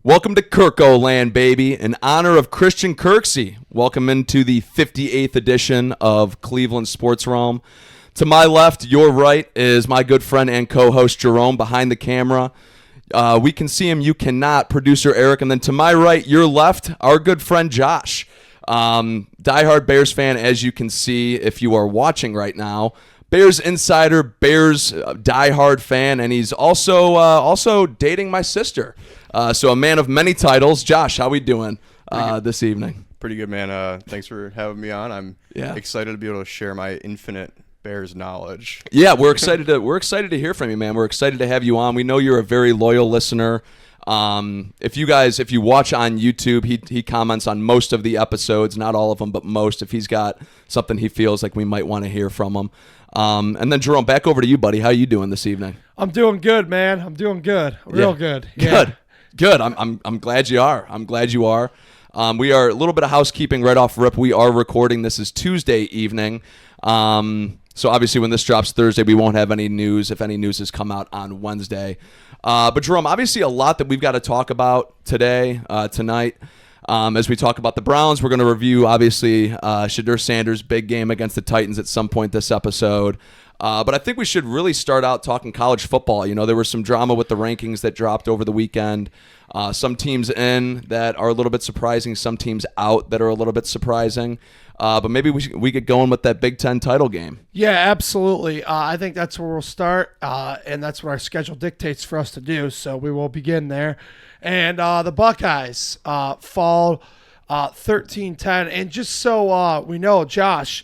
Welcome to Kirko Land, baby. In honor of Christian Kirksey, welcome into the 58th edition of Cleveland Sports Realm. To my left, your right, is my good friend and co-host Jerome behind the camera. We can see him, you cannot, producer Eric. And then to my right, your left, our good friend Josh. Diehard Bears fan, as you can see if you are watching right now. Bears insider, Bears diehard fan, and he's also dating my sister. So a man of many titles. Josh, how we doing this evening? Pretty good, man. Thanks for having me on. I'm excited to be able to share my infinite Bears knowledge. Yeah, we're excited to hear from you, man. We're excited to have you on. We know you're a very loyal listener. If you watch on YouTube, he comments on most of the episodes, not all of them, but most. If he's got something he feels like we might want to hear from him. And then Jerome, back over to you, buddy. How you doing this evening? I'm doing good, man. I'm doing good. Real good. Yeah. Good. I'm glad you are. We are a little bit of housekeeping right off rip. We are recording. This is Tuesday evening. So obviously when this drops Thursday, we won't have any news, if any news has come out on Wednesday. But Jerome, obviously a lot that we've got to talk about tonight. As we talk about the Browns, we're going to review, obviously, Shedeur Sanders' big game against the Titans at some point this episode. But I think we should really start out talking college football. You know, there was some drama with the rankings that dropped over the weekend. Some teams in that are a little bit surprising, some teams out that are a little bit surprising. But maybe we get going with that Big Ten title game. Yeah, absolutely. I think that's where we'll start, and that's what our schedule dictates for us to do. So we will begin there. And the Buckeyes fall 13-10. And just so we know, Josh,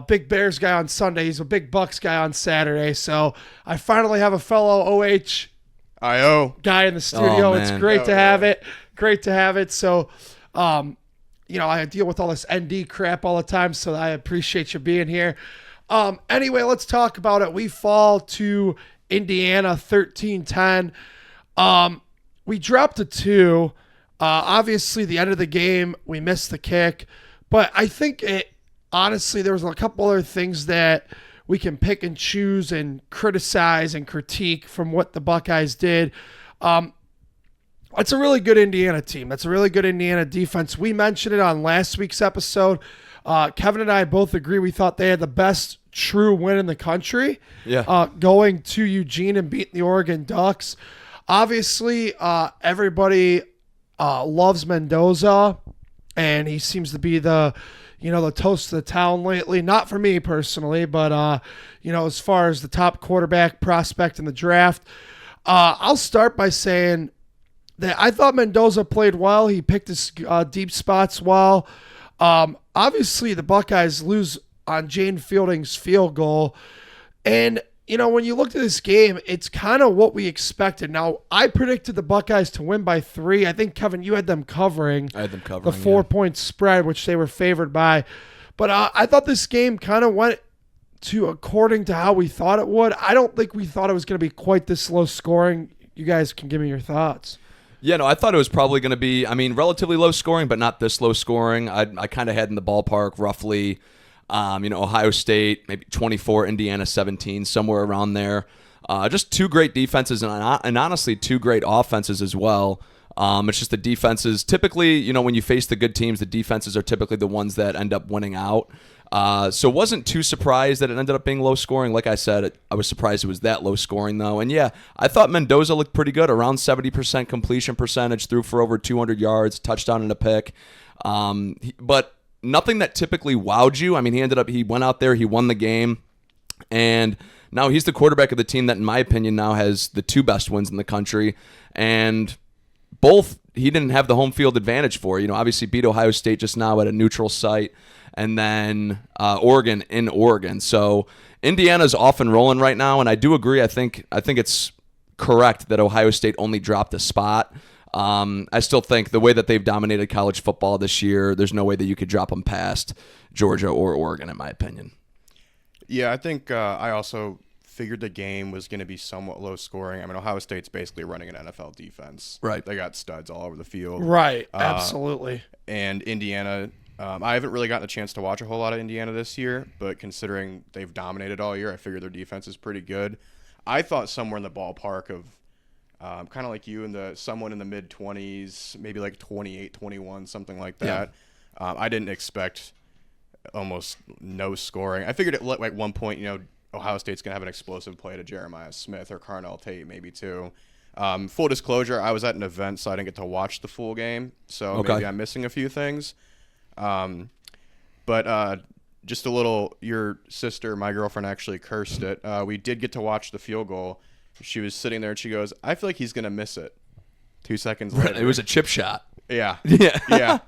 big Bears guy on Sunday. He's a big Bucks guy on Saturday. So I finally have a fellow OHIO guy in the studio. It's great to have it. Great to have it. So, I deal with all this ND crap all the time, so I appreciate you being here. Anyway, let's talk about it. We fall to Indiana 13-10. We dropped to 2. Obviously, the end of the game, we missed the kick. But I think honestly, there was a couple other things that we can pick and choose and criticize and critique from what the Buckeyes did. It's a really good Indiana team. That's a really good Indiana defense. We mentioned it on last week's episode. Kevin and I both agree. We thought they had the best true win in the country. Yeah. Going to Eugene and beating the Oregon Ducks. Obviously, everybody loves Mendoza, and he seems to be the toast of the town lately. Not for me personally, but as far as the top quarterback prospect in the draft, I'll start by saying that I thought Mendoza played well. He picked his deep spots well. Obviously, the Buckeyes lose on Jane Fielding's field goal. And, when you looked at this game, it's kind of what we expected. Now, I predicted the Buckeyes to win by 3. I think, Kevin, you had them covering. I had them covering the 4-point spread, which they were favored by. But I thought this game kind of went according to how we thought it would. I don't think we thought it was going to be quite this low scoring. You guys can give me your thoughts. Yeah, no, I thought it was probably going to be, relatively low scoring, but not this low scoring. I kind of had in the ballpark roughly, Ohio State, maybe 24, Indiana 17, somewhere around there. Just two great defenses and honestly two great offenses as well. It's just the defenses. Typically, when you face the good teams, the defenses are typically the ones that end up winning out. So wasn't too surprised that it ended up being low scoring. Like I said, I was surprised it was that low scoring though. And yeah, I thought Mendoza looked pretty good, around 70% completion percentage, threw for over 200 yards, touchdown and a pick. But nothing that typically wowed you. He went out there, he won the game, and now he's the quarterback of the team that, in my opinion, now has the 2 best wins in the country. And both he didn't have the home field advantage for. Obviously beat Ohio State just now at a neutral site, and then Oregon in Oregon. So Indiana's off and rolling right now, and I do agree. I think it's correct that Ohio State only dropped a spot. I still think the way that they've dominated college football this year, there's no way that you could drop them past Georgia or Oregon, in my opinion. Yeah, I think I also figured the game was going to be somewhat low scoring. Ohio State's basically running an NFL defense. Right. They got studs all over the field. Right, absolutely. And Indiana, I haven't really gotten a chance to watch a whole lot of Indiana this year, but considering they've dominated all year, I figured their defense is pretty good. I thought somewhere in the ballpark of kind of like you, someone in the mid-20s, maybe like 28, 21, something like that. Yeah. I didn't expect almost no scoring. I figured at one point, Ohio State's going to have an explosive play to Jeremiah Smith or Carnell Tate maybe too. Full disclosure, I was at an event, so I didn't get to watch the full game. So maybe I'm missing a few things. But just a little, your sister, my girlfriend, actually cursed it. We did get to watch the field goal. She was sitting there and she goes, I feel like he's going to miss it. 2 seconds later. It was a chip shot. Yeah. Yeah. Yeah.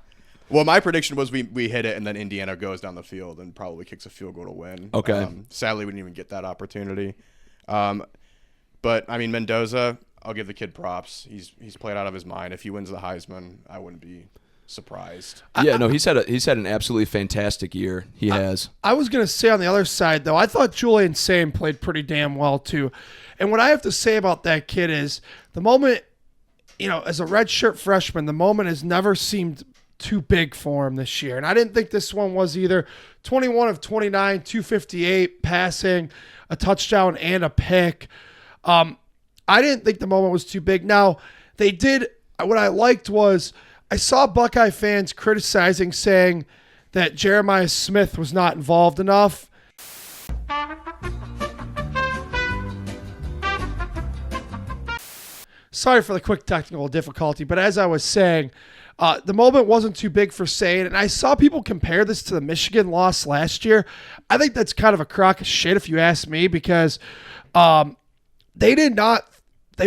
Well, my prediction was we hit it and then Indiana goes down the field and probably kicks a field goal to win. Okay. Sadly, we didn't even get that opportunity. But, I mean, Mendoza, I'll give the kid props. He's played out of his mind. If he wins the Heisman, I wouldn't be surprised. Yeah, no, he's had an absolutely fantastic year. He has. I was going to say on the other side, though, I thought Julian Sane played pretty damn well, too. And what I have to say about that kid is the moment, as a redshirt freshman, the moment has never seemed too big for him this year. And I didn't think this one was either. 21 of 29, 258, passing, a touchdown, and a pick. I didn't think the moment was too big. Now, what I liked was I saw Buckeye fans criticizing, saying that Jeremiah Smith was not involved enough. Sorry for the quick technical difficulty, but as I was saying, the moment wasn't too big for Sane, and I saw people compare this to the Michigan loss last year. I think that's kind of a crock of shit if you ask me, because they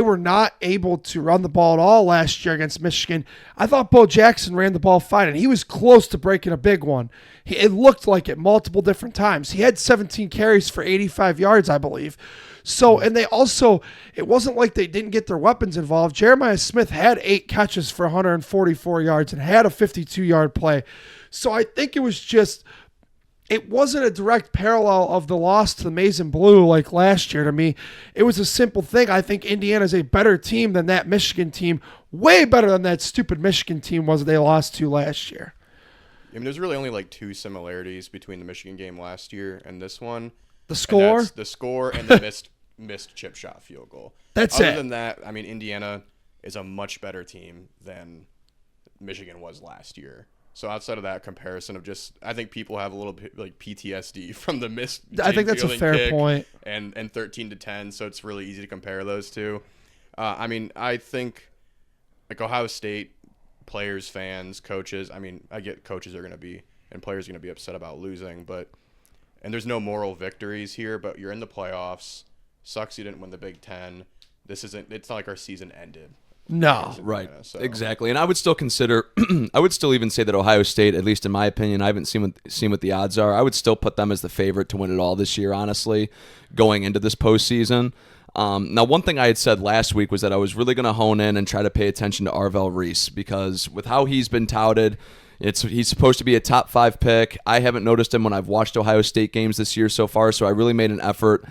were not able to run the ball at all last year against Michigan. I thought Bo Jackson ran the ball fine, and he was close to breaking a big one. It looked like it multiple different times. He had 17 carries for 85 yards, I believe. So, and they also, it wasn't like they didn't get their weapons involved. Jeremiah Smith had 8 catches for 144 yards and had a 52-yard play. So I think it wasn't a direct parallel of the loss to the Maize and Blue like last year to me. It was a simple thing. I think Indiana's a better team than that Michigan team, way better than that stupid Michigan team was that they lost to last year. I mean, there's really only like 2 similarities between the Michigan game last year and this one. The score? And that's the score and the missed chip shot field goal. That's it. Other than that, I mean, Indiana is a much better team than Michigan was last year. So outside of that comparison of just, I think people have a little bit like PTSD from the missed. I think that's a fair point. And 13-10, so it's really easy to compare those two. I mean, I think like Ohio State players, fans, coaches. I mean, I get coaches are going to be and players are going to be upset about losing, and there's no moral victories here. But you're in the playoffs. Sucks you didn't win the Big Ten. It's not like our season ended. No, right. So. Exactly. And I would still even say that Ohio State, at least in my opinion, I haven't seen what the odds are. I would still put them as the favorite to win it all this year, honestly, going into this postseason. Now, one thing I had said last week was that I was really going to hone in and try to pay attention to Arvell Reese, because with how he's been touted, he's supposed to be a top 5 pick. I haven't noticed him when I've watched Ohio State games this year so far, so I really made an effort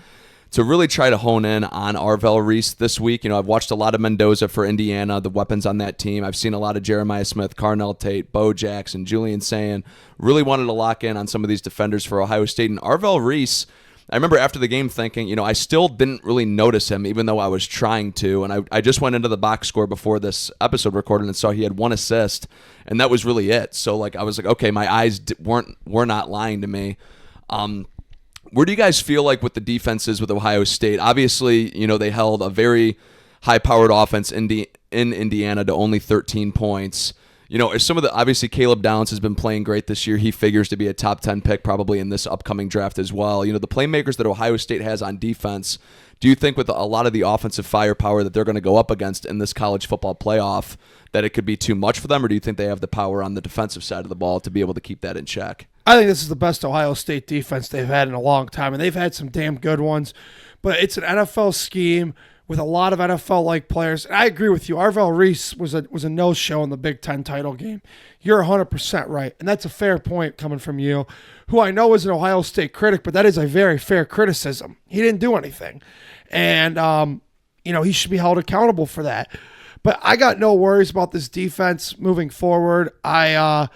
to really try to hone in on Arvell Reese this week. I've watched a lot of Mendoza for Indiana, the weapons on that team. I've seen a lot of Jeremiah Smith, Carnell Tate, Bo Jackson, Julian Sane. Really wanted to lock in on some of these defenders for Ohio State. And Arvell Reese, I remember after the game thinking, I still didn't really notice him, even though I was trying to. And I just went into the box score before this episode recorded and saw he had 1 assist, and that was really it. So I was like, okay, my eyes were not lying to me. Where do you guys feel like with the defenses with Ohio State? Obviously, they held a very high-powered offense in Indiana to only 13 points. Obviously Caleb Downs has been playing great this year. He figures to be a top 10 pick probably in this upcoming draft as well. The playmakers that Ohio State has on defense, do you think with a lot of the offensive firepower that they're going to go up against in this college football playoff that it could be too much for them, or do you think they have the power on the defensive side of the ball to be able to keep that in check? I think this is the best Ohio State defense they've had in a long time, and they've had some damn good ones. But it's an NFL scheme with a lot of NFL-like players. And I agree with you. Arvell Reese was a no-show in the Big Ten title game. You're 100% right, and that's a fair point coming from you, who I know is an Ohio State critic, but that is a very fair criticism. He didn't do anything. And, he should be held accountable for that. But I got no worries about this defense moving forward. I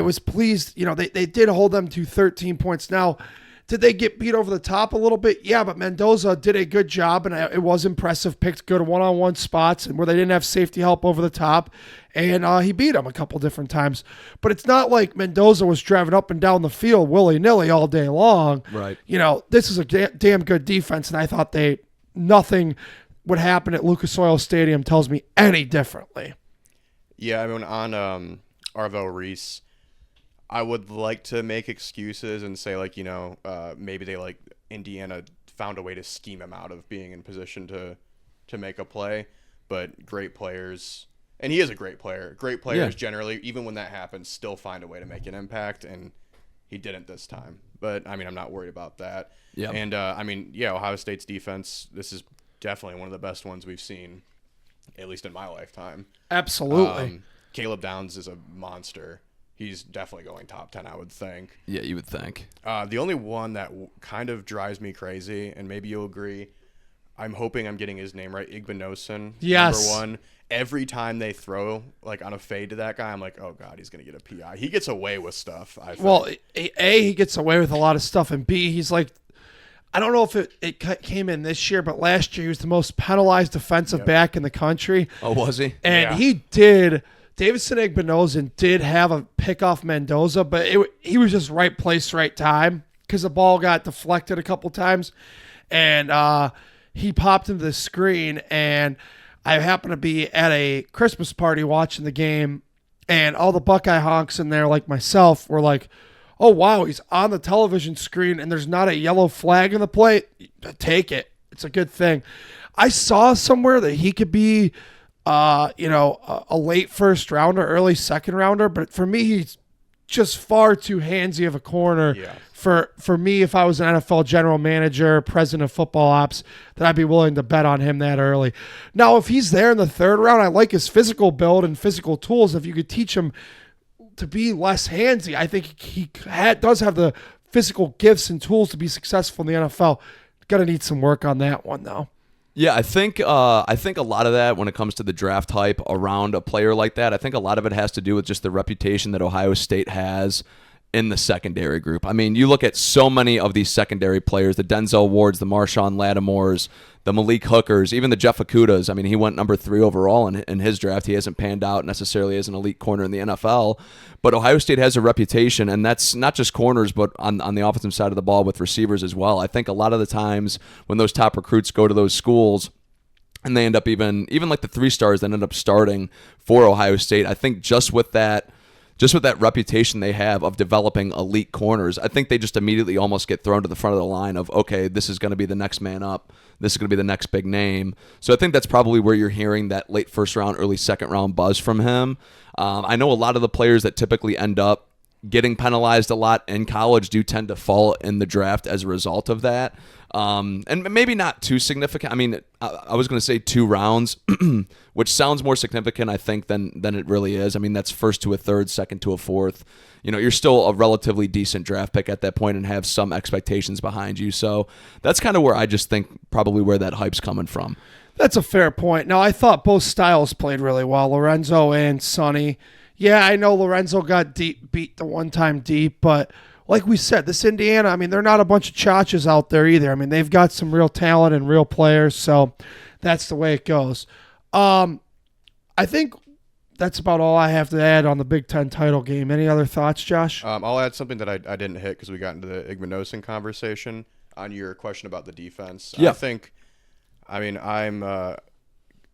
was pleased. They did hold them to 13 points. Now, Did they get beat over the top a little bit? Yeah, but Mendoza did a good job, and it was impressive. Picked good one-on-one spots and where they didn't have safety help over the top, and he beat them a couple different times. But it's not like Mendoza was driving up and down the field willy-nilly all day long. Right. This is a damn good defense, and I thought nothing would happen at Lucas Oil Stadium tells me any differently. Yeah, I mean, on Arvo Reese, I would like to make excuses and say, like, maybe they, Indiana found a way to scheme him out of being in position to make a play. But great players, and he is a great player. Great players generally, even when that happens, still find a way to make an impact, and he didn't this time. But, I mean, I'm not worried about that. Yeah. And, Ohio State's defense, this is definitely one of the best ones we've seen, at least in my lifetime. Absolutely. Caleb Downs is a monster. He's definitely going top 10, I would think. Yeah, you would think. The only one that kind of drives me crazy, and maybe you'll agree, I'm hoping I'm getting his name right, Igbinosun, yes. number 1. Every time they throw on a fade to that guy, I'm like, oh, God, he's going to get a PI. He gets away with stuff, I think. Well, A, he gets away with a lot of stuff, and B, he's like, I don't know if it came in this year, but last year he was the most penalized defensive back in the country. Oh, was he? And he did. Davidson Igbinosun did have a pick off Mendoza, but he was just right place, right time because the ball got deflected a couple times, and he popped into the screen. And I happened to be at a Christmas party watching the game, and all the Buckeye honks in there, like myself, were like, "Oh wow, he's on the television screen, and there's not a yellow flag in the play. Take it. It's a good thing." I saw somewhere that he could be a late first rounder, early second rounder. But for me, he's just far too handsy of a corner for me. If I was an NFL general manager, president of football ops, that I'd be willing to bet on him that early. Now, if he's there in the third round, I like his physical build and physical tools. If you could teach him to be less handsy, I think he does have the physical gifts and tools to be successful in the NFL. Got to need some work on that one, though. Yeah, I think a lot of that when it comes to the draft hype around a player like that, I think a lot of it has to do with just the reputation that Ohio State has in the secondary group. I mean, you look at so many of these secondary players, the Denzel Wards, the Marshawn Lattimores, the Malik Hookers, even the Jeff Okudas. I mean, he went number 3 overall in his draft. He hasn't panned out necessarily as an elite corner in the NFL, but Ohio State has a reputation, and that's not just corners, but on the offensive side of the ball with receivers as well. I think a lot of the times when those top recruits go to those schools, and they end up even like the 3 stars that end up starting for Ohio State, I think just with that reputation they have of developing elite corners, I think they just immediately almost get thrown to the front of the line of, okay, this is going to be the next man up. This is going to be the next big name. So I think that's probably where you're hearing that late first round, early second round buzz from him. I know a lot of the players that typically end up getting penalized a lot in college do tend to fall in the draft as a result of that. And maybe not too significant. I mean, I was going to say 2 rounds, which sounds more significant, I think, than it really is. I mean, that's first to a third, second to a fourth. You're still a relatively decent draft pick at that point and have some expectations behind you. So that's kind of where I just think probably where that hype's coming from. That's a fair point. Now, I thought both styles played really well, Lorenzo and Sonny. Yeah, I know Lorenzo got beat the one time deep, but like we said, this Indiana, I mean, they're not a bunch of chachas out there either. I mean, they've got some real talent and real players, so that's the way it goes. I think that's about all I have to add on the Big Ten title game. Any other thoughts, Josh? I'll add something that I didn't hit because we got into the Igbinosun conversation on your question about the defense. Yeah.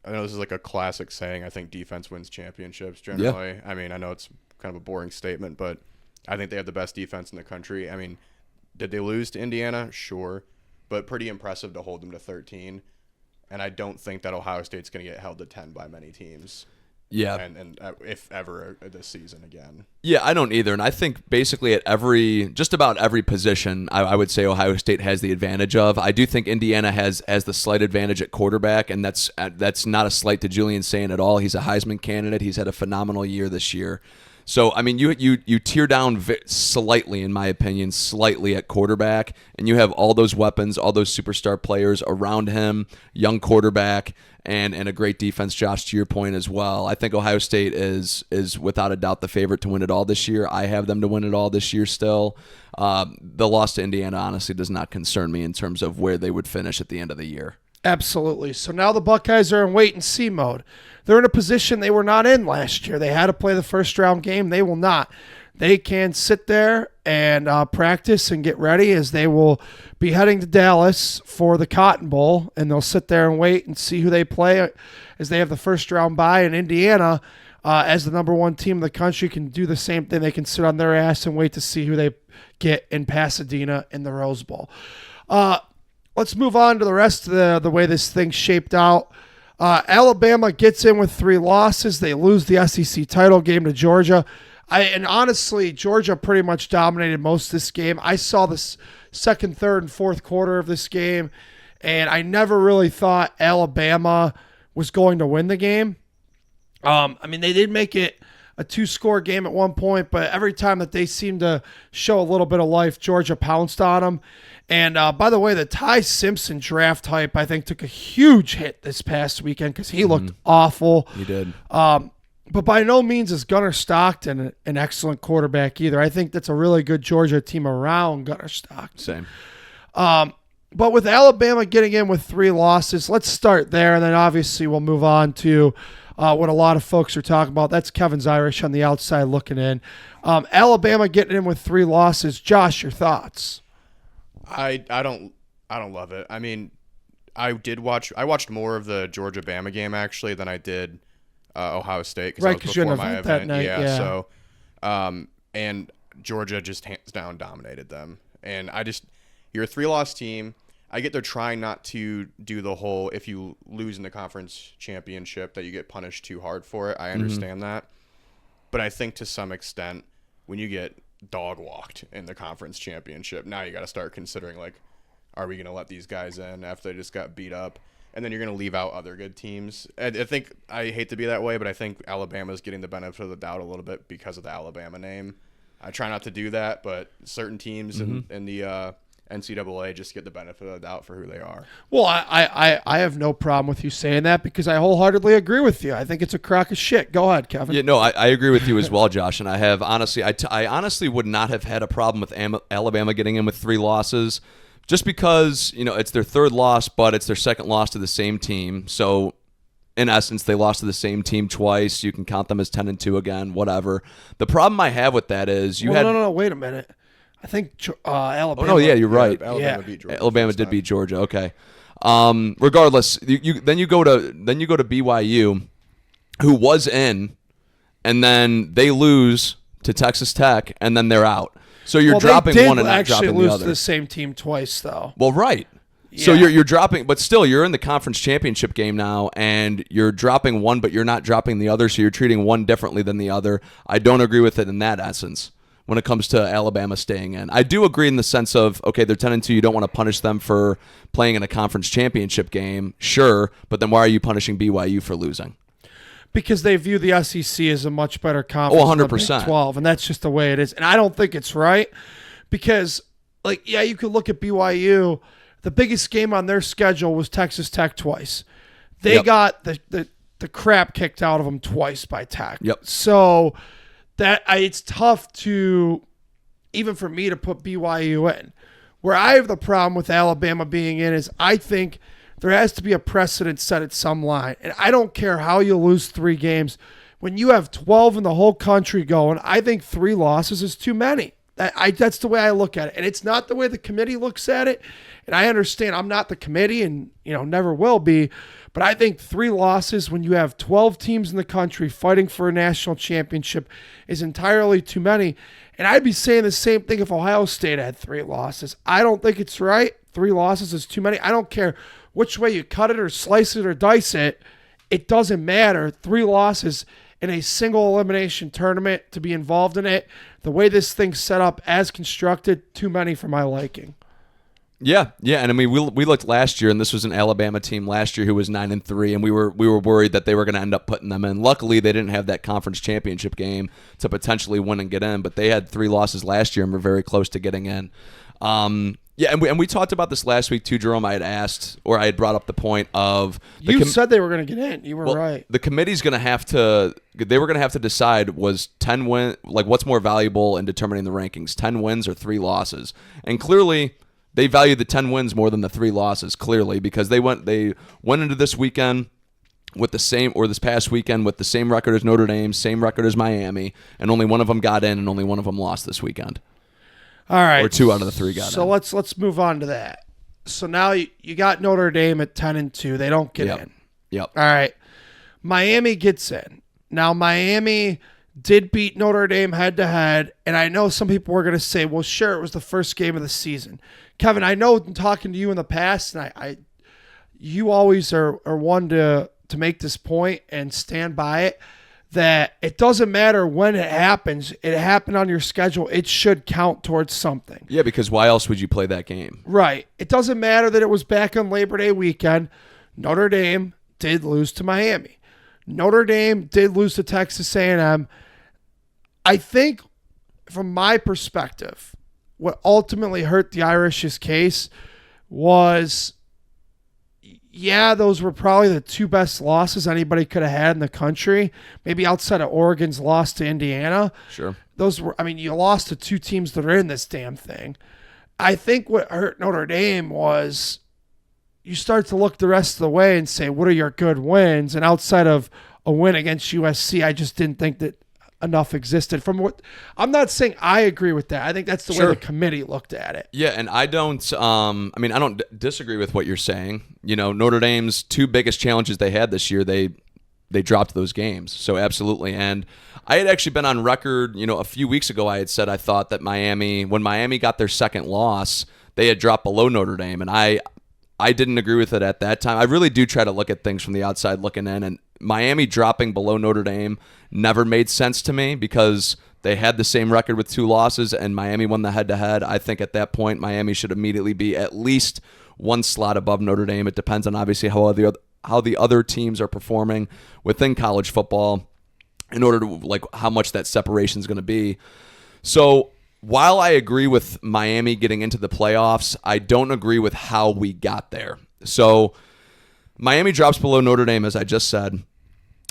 I know this is like a classic saying. I think defense wins championships generally. Yeah. I mean, I know it's kind of a boring statement, but I think they have the best defense in the country. I mean, did they lose to Indiana? Sure, but pretty impressive to hold them to 13. And I don't think that Ohio State's going to get held to 10 by many teams. Yeah. And if ever this season again. Yeah, I don't either. And I think basically at just about every position, I would say Ohio State has the advantage of. I do think Indiana has the slight advantage at quarterback, and that's not a slight to Julian Sayin at all. He's a Heisman candidate. He's had a phenomenal year this year. So, I mean, you tear down slightly, in my opinion, slightly at quarterback, and you have all those weapons, all those superstar players around him, young quarterback, and a great defense, Josh, to your point as well. I think Ohio State is without a doubt the favorite to win it all this year. I have them to win it all this year still. The loss to Indiana honestly does not concern me in terms of where they would finish at the end of the year. Absolutely. So now the Buckeyes are in wait-and-see mode. They're in a position they were not in last year. They had to play the first-round game. They will not. They can sit there and practice and get ready, as they will be heading to Dallas for the Cotton Bowl, and they'll sit there and wait and see who they play, as they have the first-round bye. In Indiana, as the number one team in the country, can do the same thing. They can sit on their ass and wait to see who they get in Pasadena in the Rose Bowl. Let's move on to the rest of the way this thing shaped out. Alabama gets in with 3 losses. They lose the SEC title game to Georgia. And honestly, Georgia pretty much dominated most of this game. I saw this second, third, and fourth quarter of this game, and I never really thought Alabama was going to win the game. I mean, they did make it a 2-score game at one point, but every time that they seemed to show a little bit of life, Georgia pounced on them. And by the way, the Ty Simpson draft hype, I think, took a huge hit this past weekend because he looked awful. He did. But by no means is Gunnar Stockton an excellent quarterback either. I think that's a really good Georgia team around Gunnar Stockton. Same. But with Alabama getting in with 3 losses, let's start there, and then obviously we'll move on to what a lot of folks are talking about. That's Kevin's Irish on the outside looking in. Alabama getting in with 3 losses. Josh, your thoughts? I don't love it. I mean, I watched more of the Georgia Bama game actually than I did Ohio State, right? Because you're in an event that night. Yeah. So, and Georgia just hands down dominated them. And you're a 3-loss team. I get they're trying not to do the whole, if you lose in the conference championship, that you get punished too hard for it. I understand that. But I think to some extent, when you get dog walked in the conference championship, now you got to start considering, like, are we going to let these guys in after they just got beat up? And then you're going to leave out other good teams. I think, I hate to be that way, but I think Alabama's getting the benefit of the doubt a little bit because of the Alabama name. I try not to do that, but certain teams in the NCAA just get the benefit of the doubt for who they are. Well, I have no problem with you saying that because I wholeheartedly agree with you. I think it's a crock of shit. Go ahead, Kevin. Yeah, no, I agree with you as well, Josh. And I have honestly, I honestly would not have had a problem with Alabama getting in with 3 losses, just because it's their 3rd loss, but it's their 2nd loss to the same team. So in essence, they lost to the same team twice. You can count them as 10-2 again, whatever. The problem I have with that is no, wait a minute. I think Alabama. Oh, no, yeah, you're right. Alabama beat Georgia. Alabama did beat Georgia. Okay. Regardless, then you go to BYU, who was in, and then they lose to Texas Tech, and then they're out. So you're dropping one and not dropping the other. They did actually lose to the same team twice, though. Well, right. Yeah. So you're dropping, but still you're in the conference championship game now, and you're dropping one, but you're not dropping the other. So you're treating one differently than the other. I don't agree with it in that essence when it comes to Alabama staying in. I do agree in the sense of, okay, they're 10-2. You don't want to punish them for playing in a conference championship game, sure, but then why are you punishing BYU for losing? Because they view the SEC as a much better conference 100%. than the Big 12, and that's just the way it is. And I don't think it's right because, you could look at BYU. The biggest game on their schedule was Texas Tech twice. They got the crap kicked out of them twice by Tech. Yep. So it's tough to, even for me, to put BYU in. Where I have the problem with Alabama being in is I think there has to be a precedent set at some line. And I don't care how you lose 3 games. When you have 12 in the whole country going, I think 3 losses is too many. That's the way I look at it. And it's not the way the committee looks at it. And I understand I'm not the committee and, never will be. But I think 3 losses when you have 12 teams in the country fighting for a national championship is entirely too many. And I'd be saying the same thing if Ohio State had 3 losses. I don't think it's right. 3 losses is too many. I don't care which way you cut it or slice it or dice it. It doesn't matter. 3 losses in a single elimination tournament to be involved in it. The way this thing's set up as constructed, too many for my liking. Yeah, and I mean we looked last year, and this was an Alabama team last year who was 9-3, and we were worried that they were going to end up putting them in. Luckily, they didn't have that conference championship game to potentially win and get in, but they had 3 losses last year and were very close to getting in. Yeah, and we talked about this last week too, Jerome. I had brought up the point of you said they were going to get in. You were right. The committee's going to have to. They were going to have to decide was 10 win like what's more valuable in determining the rankings, 10 wins or 3 losses, and clearly they valued the 10 wins more than the 3 losses. Clearly, because they went into this weekend with the same, or this past weekend with the same record as Notre Dame, same record as Miami, and only one of them got in, and only one of them lost this weekend. All right. Or 2 out of the 3 got in. So let's move on to that. So now you got Notre Dame at 10-2. They don't get in. Yep. All right. Miami gets in. Now Miami did beat Notre Dame head-to-head, and I know some people were going to say, well, sure, it was the first game of the season. Kevin, I know talking to you in the past, and you always are one to make this point and stand by it, that it doesn't matter when it happens. It happened on your schedule. It should count towards something. Yeah, because why else would you play that game? Right. It doesn't matter that it was back on Labor Day weekend. Notre Dame did lose to Miami. Notre Dame did lose to Texas A&M. I think, from my perspective, what ultimately hurt the Irish's case was, yeah, those were probably the 2 best losses anybody could have had in the country, maybe outside of Oregon's loss to Indiana. Sure. Those were, I mean, you lost to 2 teams that are in this damn thing. I think what hurt Notre Dame was you start to look the rest of the way and say, what are your good wins? And outside of a win against USC, I just didn't think that enough existed. From what I'm not saying I agree with that. I think that's the way the committee looked at it. Yeah, and I don't disagree with what you're saying. You know, Notre Dame's 2 biggest challenges they had this year, they dropped those games. So absolutely. And I had actually been on record, a few weeks ago, I had said I thought that when Miami got their second loss, they had dropped below Notre Dame, and I didn't agree with it at that time. I really do try to look at things from the outside looking in, and Miami dropping below Notre Dame never made sense to me because they had the same record with 2 losses, and Miami won the head-to-head. I think at that point, Miami should immediately be at least 1 slot above Notre Dame. It depends on obviously how the other teams are performing within college football in order to how much that separation is going to be. So while I agree with Miami getting into the playoffs, I don't agree with how we got there. So Miami drops below Notre Dame, as I just said.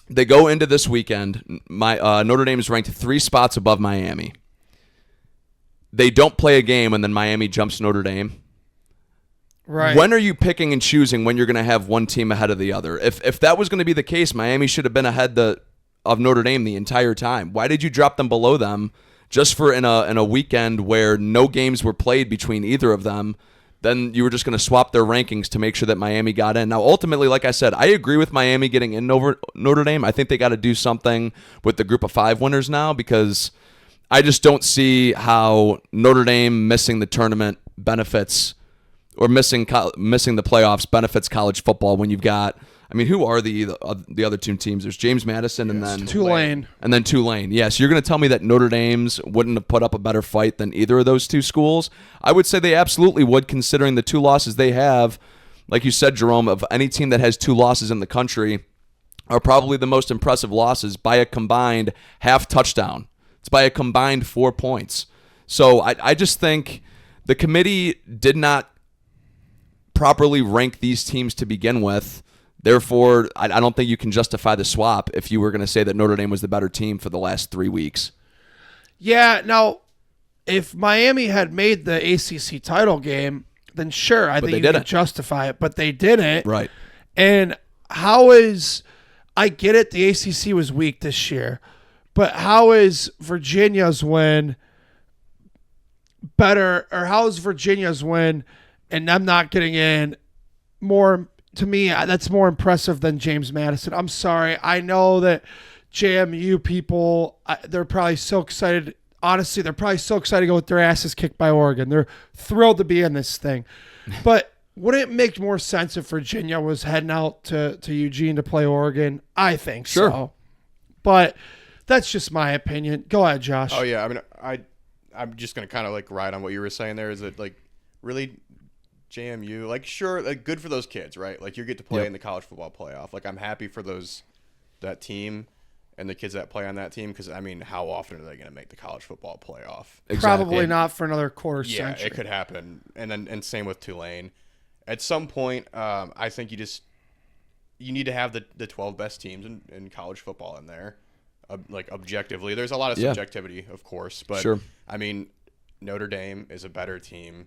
They go into this weekend. Notre Dame is ranked 3 spots above Miami. They don't play a game, and then Miami jumps Notre Dame. Right. When are you picking and choosing when you're going to have one team ahead of the other? If that was going to be the case, Miami should have been ahead of Notre Dame the entire time. Why did you drop them below them just for in a weekend where no games were played between either of them? Then you were just going to swap their rankings to make sure that Miami got in. Now, ultimately, like I said, I agree with Miami getting in over Notre Dame. I think they got to do something with the group of 5 winners now because I just don't see how Notre Dame missing the tournament benefits or missing the playoffs benefits college football when you've got, I mean, who are the other 2 teams? There's James Madison and then Tulane. And then Tulane. Yeah, so you're going to tell me that Notre Dame's wouldn't have put up a better fight than either of those 2 schools? I would say they absolutely would, considering the 2 losses they have. Like you said, Jerome, of any team that has 2 losses in the country are probably the most impressive losses by a combined half touchdown. It's by a combined 4 points. So I just think the committee did not properly rank these teams to begin with. Therefore, I don't think you can justify the swap if you were going to say that Notre Dame was the better team for the last 3 weeks. Yeah, now, if Miami had made the ACC title game, then sure, I think you can justify it. But they didn't. Right. And I get it, the ACC was weak this year, but how is Virginia's win better, or how is Virginia's win and them not getting in more? To me, that's more impressive than James Madison. I'm sorry. I know that JMU people, they're probably so excited. Honestly, they're probably so excited to go with their asses kicked by Oregon. They're thrilled to be in this thing. But wouldn't it make more sense if Virginia was heading out to Eugene to play Oregon? I think so. But that's just my opinion. Go ahead, Josh. Oh, yeah. I mean, I'm just going to kind of ride on what you were saying there. Is it really JMU, like, sure, like, good for those kids, right? Like, you get to play Yep. in the college football playoff. Like, I'm happy for that team and the kids that play on that team because, I mean, how often are they going to make the college football playoff? Probably not for another quarter Yeah, century. it could happen. And same with Tulane. At some point, I think you need to have the 12 best teams in college football in there. Like, objectively. There's a lot of subjectivity, of course. But, Sure. I mean, Notre Dame is a better team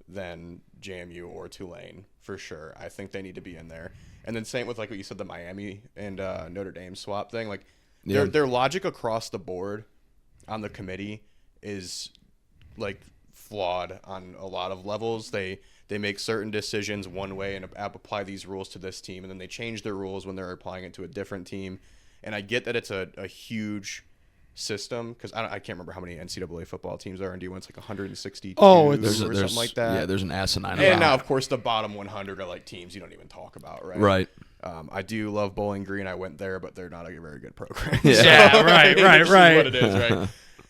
than JMU or Tulane, for sure. I think they need to be in there. And then same with, like, what you said, the Miami and Notre Dame swap thing. Like, their logic across the board on the committee is, like, flawed on a lot of levels. They make certain decisions one way and apply these rules to this team, and then they change their rules when they're applying it to a different team. And I get that it's a huge system because I can't remember how many NCAA football teams there are in D1. It's like 162 or something like that. Yeah, there's an asinine And amount. now, of course, the bottom 100 are like teams you don't even talk about, right? Right. I do love Bowling Green. I went there, but they're not a very good program. Yeah, right. It's what it is, right?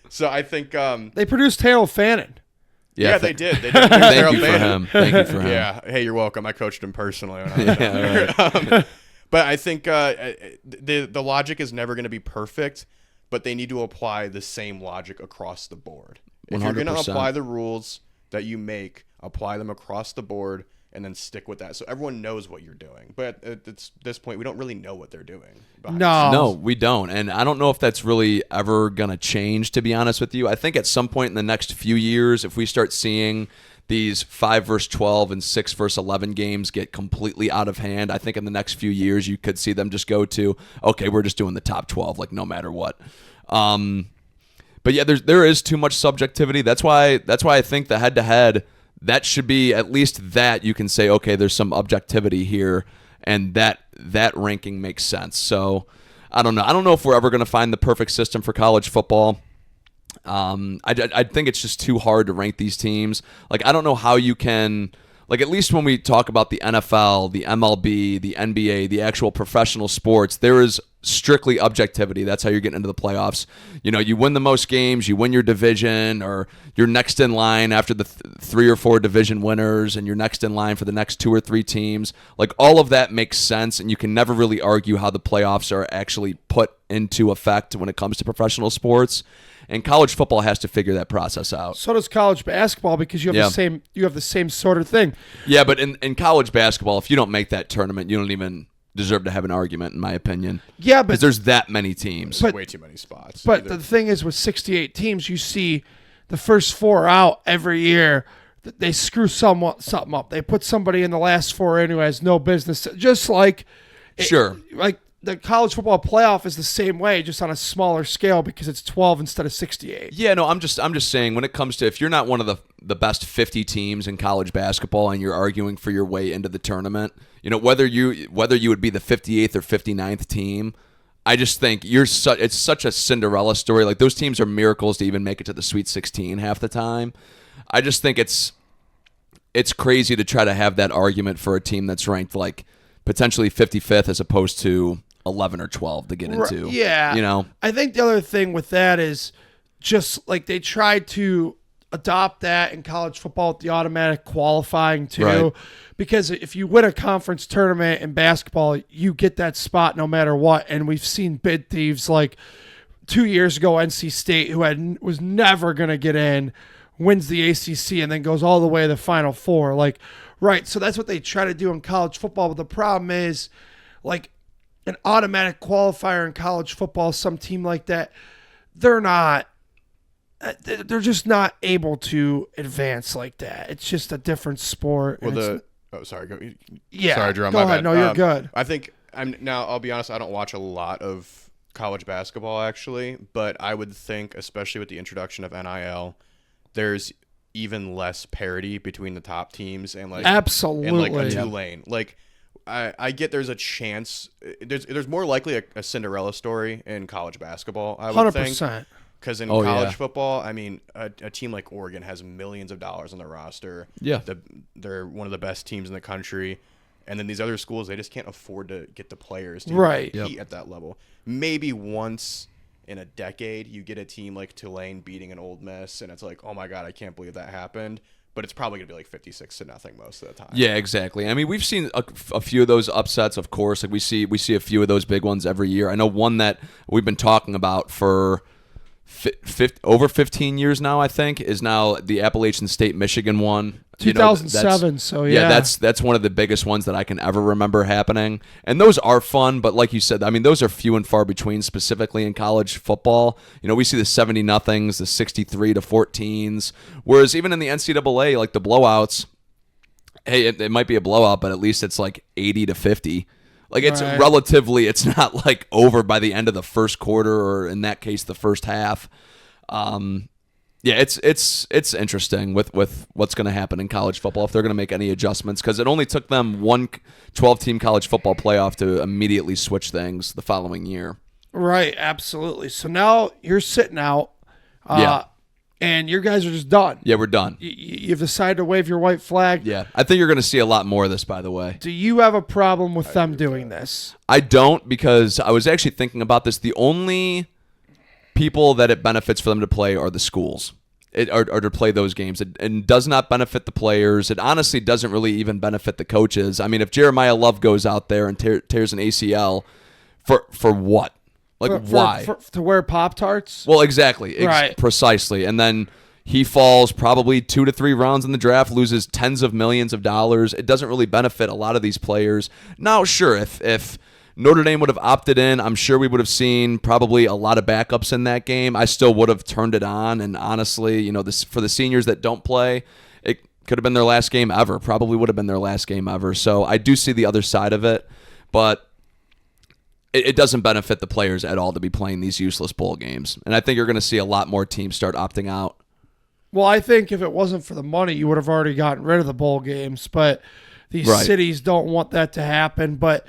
So I think They produced Harold Fannin. yeah, they did. They did. Thank you for him. Thank you for him. Yeah. Hey, you're welcome. I coached him personally. When I was Yeah, down there. But I think the logic is never going to be perfect, but they need to apply the same logic across the board. If you're going to 100%. apply the rules that you make, apply them across the board, and then stick with that so everyone knows what you're doing. But at this point, we don't really know what they're doing. No, we don't. And I don't know if that's really ever going to change, to be honest with you. I think at some point in the next few years, if we start seeing these 5 versus 12 and 6 versus 11 games get completely out of hand, I think in the next few years you could see them just go to, okay, we're just doing the top 12, like no matter what. But yeah, there is too much subjectivity. That's why I think the head-to-head, that should be at least that you can say, okay, there's some objectivity here, and that ranking makes sense. So I don't know. I don't know if we're ever going to find the perfect system for college football. I think it's just too hard to rank these teams. Like, I don't know how you can, like, at least when we talk about the NFL, the MLB, the NBA, the actual professional sports, there is strictly objectivity. That's how you're getting into the playoffs. You know, you win the most games, you win your division, or you're next in line after the 3 or 4 division winners, and you're next in line for the next 2 or 3 teams. Like, all of that makes sense, and you can never really argue how the playoffs are actually put into effect when it comes to professional sports. And college football has to figure that process out. So does college basketball because you have the same sort of thing. Yeah, but in college basketball, if you don't make that tournament, you don't even deserve to have an argument, in my opinion. Yeah, but because there's that many teams. There's way too many spots. But the thing is, with 68 teams, you see the first 4 out every year. They screw something up. They put somebody in the last 4 in who has no business. Just like like the college football playoff is the same way, just on a smaller scale because it's 12 instead of 68. Yeah, no, I'm just saying when it comes to, if you're not one of the best 50 teams in college basketball and you're arguing for your way into the tournament, you know, whether you would be the 58th or 59th team, I just think it's such a Cinderella story. Like, those teams are miracles to even make it to the Sweet 16 half the time. I just think it's crazy to try to have that argument for a team that's ranked like potentially 55th as opposed to 11 or 12 to get into. Yeah. You know? I think the other thing with that is just like they tried to adopt that in college football with the automatic qualifying too. Right. Because if you win a conference tournament in basketball, you get that spot no matter what. And we've seen bid thieves like 2 years ago, NC State, who was never going to get in, wins the ACC and then goes all the way to the Final Four. Like, right. So that's what they try to do in college football. But the problem is, like, an automatic qualifier in college football, some team like that, they're just not able to advance like that. It's just a different sport. Well, sorry. Yeah. Sorry, Jerome. Go My ahead. bad. No, you're good. I think I'll be honest, I don't watch a lot of college basketball actually, but I would think, especially with the introduction of NIL, there's even less parity between the top teams and like Absolutely. and like a Tulane. Like, I get there's a chance there's more likely a Cinderella story in college basketball, I would 100%. think. Because in college football, I mean, a team like Oregon has millions of dollars on their roster. Yeah. They're one of the best teams in the country. And then these other schools, they just can't afford to get the players to compete at that level. Maybe once in a decade, you get a team like Tulane beating an Ole Miss, and it's like, oh my God, I can't believe that happened. but it's probably going to be like 56-0 most of the time. Yeah, exactly. I mean, we've seen a few of those upsets, of course. Like we see a few of those big ones every year. I know one that we've been talking about for over 15 years now, I think, is now the Appalachian State Michigan one. 2007. So yeah, that's one of the biggest ones that I can ever remember happening. And those are fun, but like you said, I mean, those are few and far between, specifically in college football. We see the 70-0s, the 63-14s, whereas even in the NCAA, like the blowouts, hey, it might be a blowout, but at least it's like 80-50. Like it's Right. relatively, it's not like over by the end of the first quarter, or in that case, the first half. Yeah, it's interesting with what's going to happen in college football if they're going to make any adjustments, because it only took them one 12-team college football playoff to immediately switch things the following year. Right, absolutely. So now you're sitting out, Yeah. and your guys are just done. Yeah, we're done. You've decided to wave your white flag. Yeah, I think you're going to see a lot more of this, by the way. Do you have a problem with them doing this? I don't, because I was actually thinking about this. The only people that it benefits for them to play are the schools. Or to play those games. It does not benefit the players. It honestly doesn't really even benefit the coaches. I mean, if Jeremiah Love goes out there and tears an ACL, for what? Like, why? To wear Pop-Tarts? Well, exactly. Right. Precisely. And then he falls probably 2 to 3 rounds in the draft, loses tens of millions of dollars. It doesn't really benefit a lot of these players. Now, sure, if Notre Dame would have opted in, I'm sure we would have seen probably a lot of backups in that game. I still would have turned it on, and honestly, for the seniors that don't play, it could have been their last game ever. Probably would have been their last game ever. So I do see the other side of it, but it doesn't benefit the players at all to be playing these useless bowl games. And I think you're going to see a lot more teams start opting out. Well, I think if it wasn't for the money, you would have already gotten rid of the bowl games, but these Right. cities don't want that to happen. But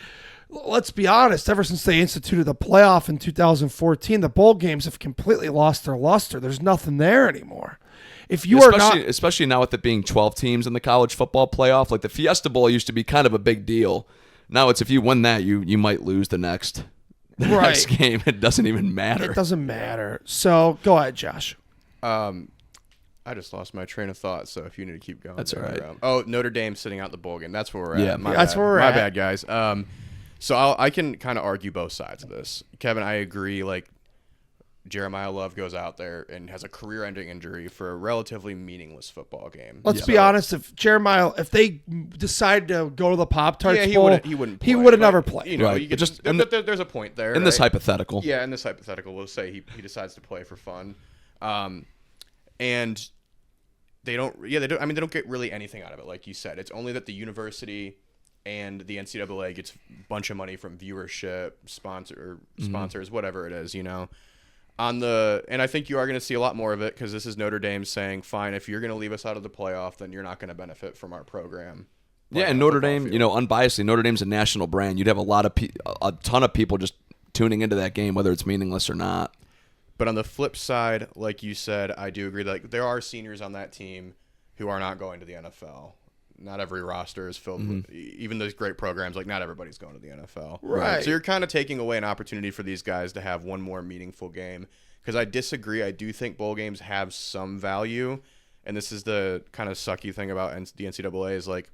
let's be honest, ever since they instituted the playoff in 2014, the bowl games have completely lost their luster. There's nothing there anymore. If you Especially now with it being 12 teams in the college football playoff, like the Fiesta Bowl used to be kind of a big deal. Now it's if you win that, you might lose the next next game. It doesn't even matter. It doesn't matter. So go ahead, Josh. I just lost my train of thought, so if you need to keep going. That's all right. Oh, Notre Dame sitting out the bowl game. That's where we're at. Yeah, that's where we're at. My bad, guys. So I can kind of argue both sides of this. Kevin, I agree. Like, Jeremiah Love goes out there and has a career-ending injury for a relatively meaningless football game. Let's be honest. If they decide to go to the Pop-Tarts he Bowl, wouldn't he play, would have but, never played. You know, Right. you could Just- there's a point there. in this right? hypothetical. Yeah, in this hypothetical, we'll say he decides to play for fun, and they don't. Yeah, they don't. I mean, they don't get really anything out of it, like you said. It's only that the university and the NCAA gets a bunch of money from viewership, sponsors, whatever it is. And I think you are going to see a lot more of it, because this is Notre Dame saying, fine, if you're going to leave us out of the playoff, then you're not going to benefit from our program. Yeah, and Notre Dame, unbiasedly, Notre Dame's a national brand. You'd have a ton of people just tuning into that game, whether it's meaningless or not. But on the flip side, like you said, I do agree that there are seniors on that team who are not going to the NFL. Not every roster is filled with, even those great programs, like not everybody's going to the NFL. Right. So you're kind of taking away an opportunity for these guys to have one more meaningful game. Because I disagree. I do think bowl games have some value. And this is the kind of sucky thing about the NCAA is like,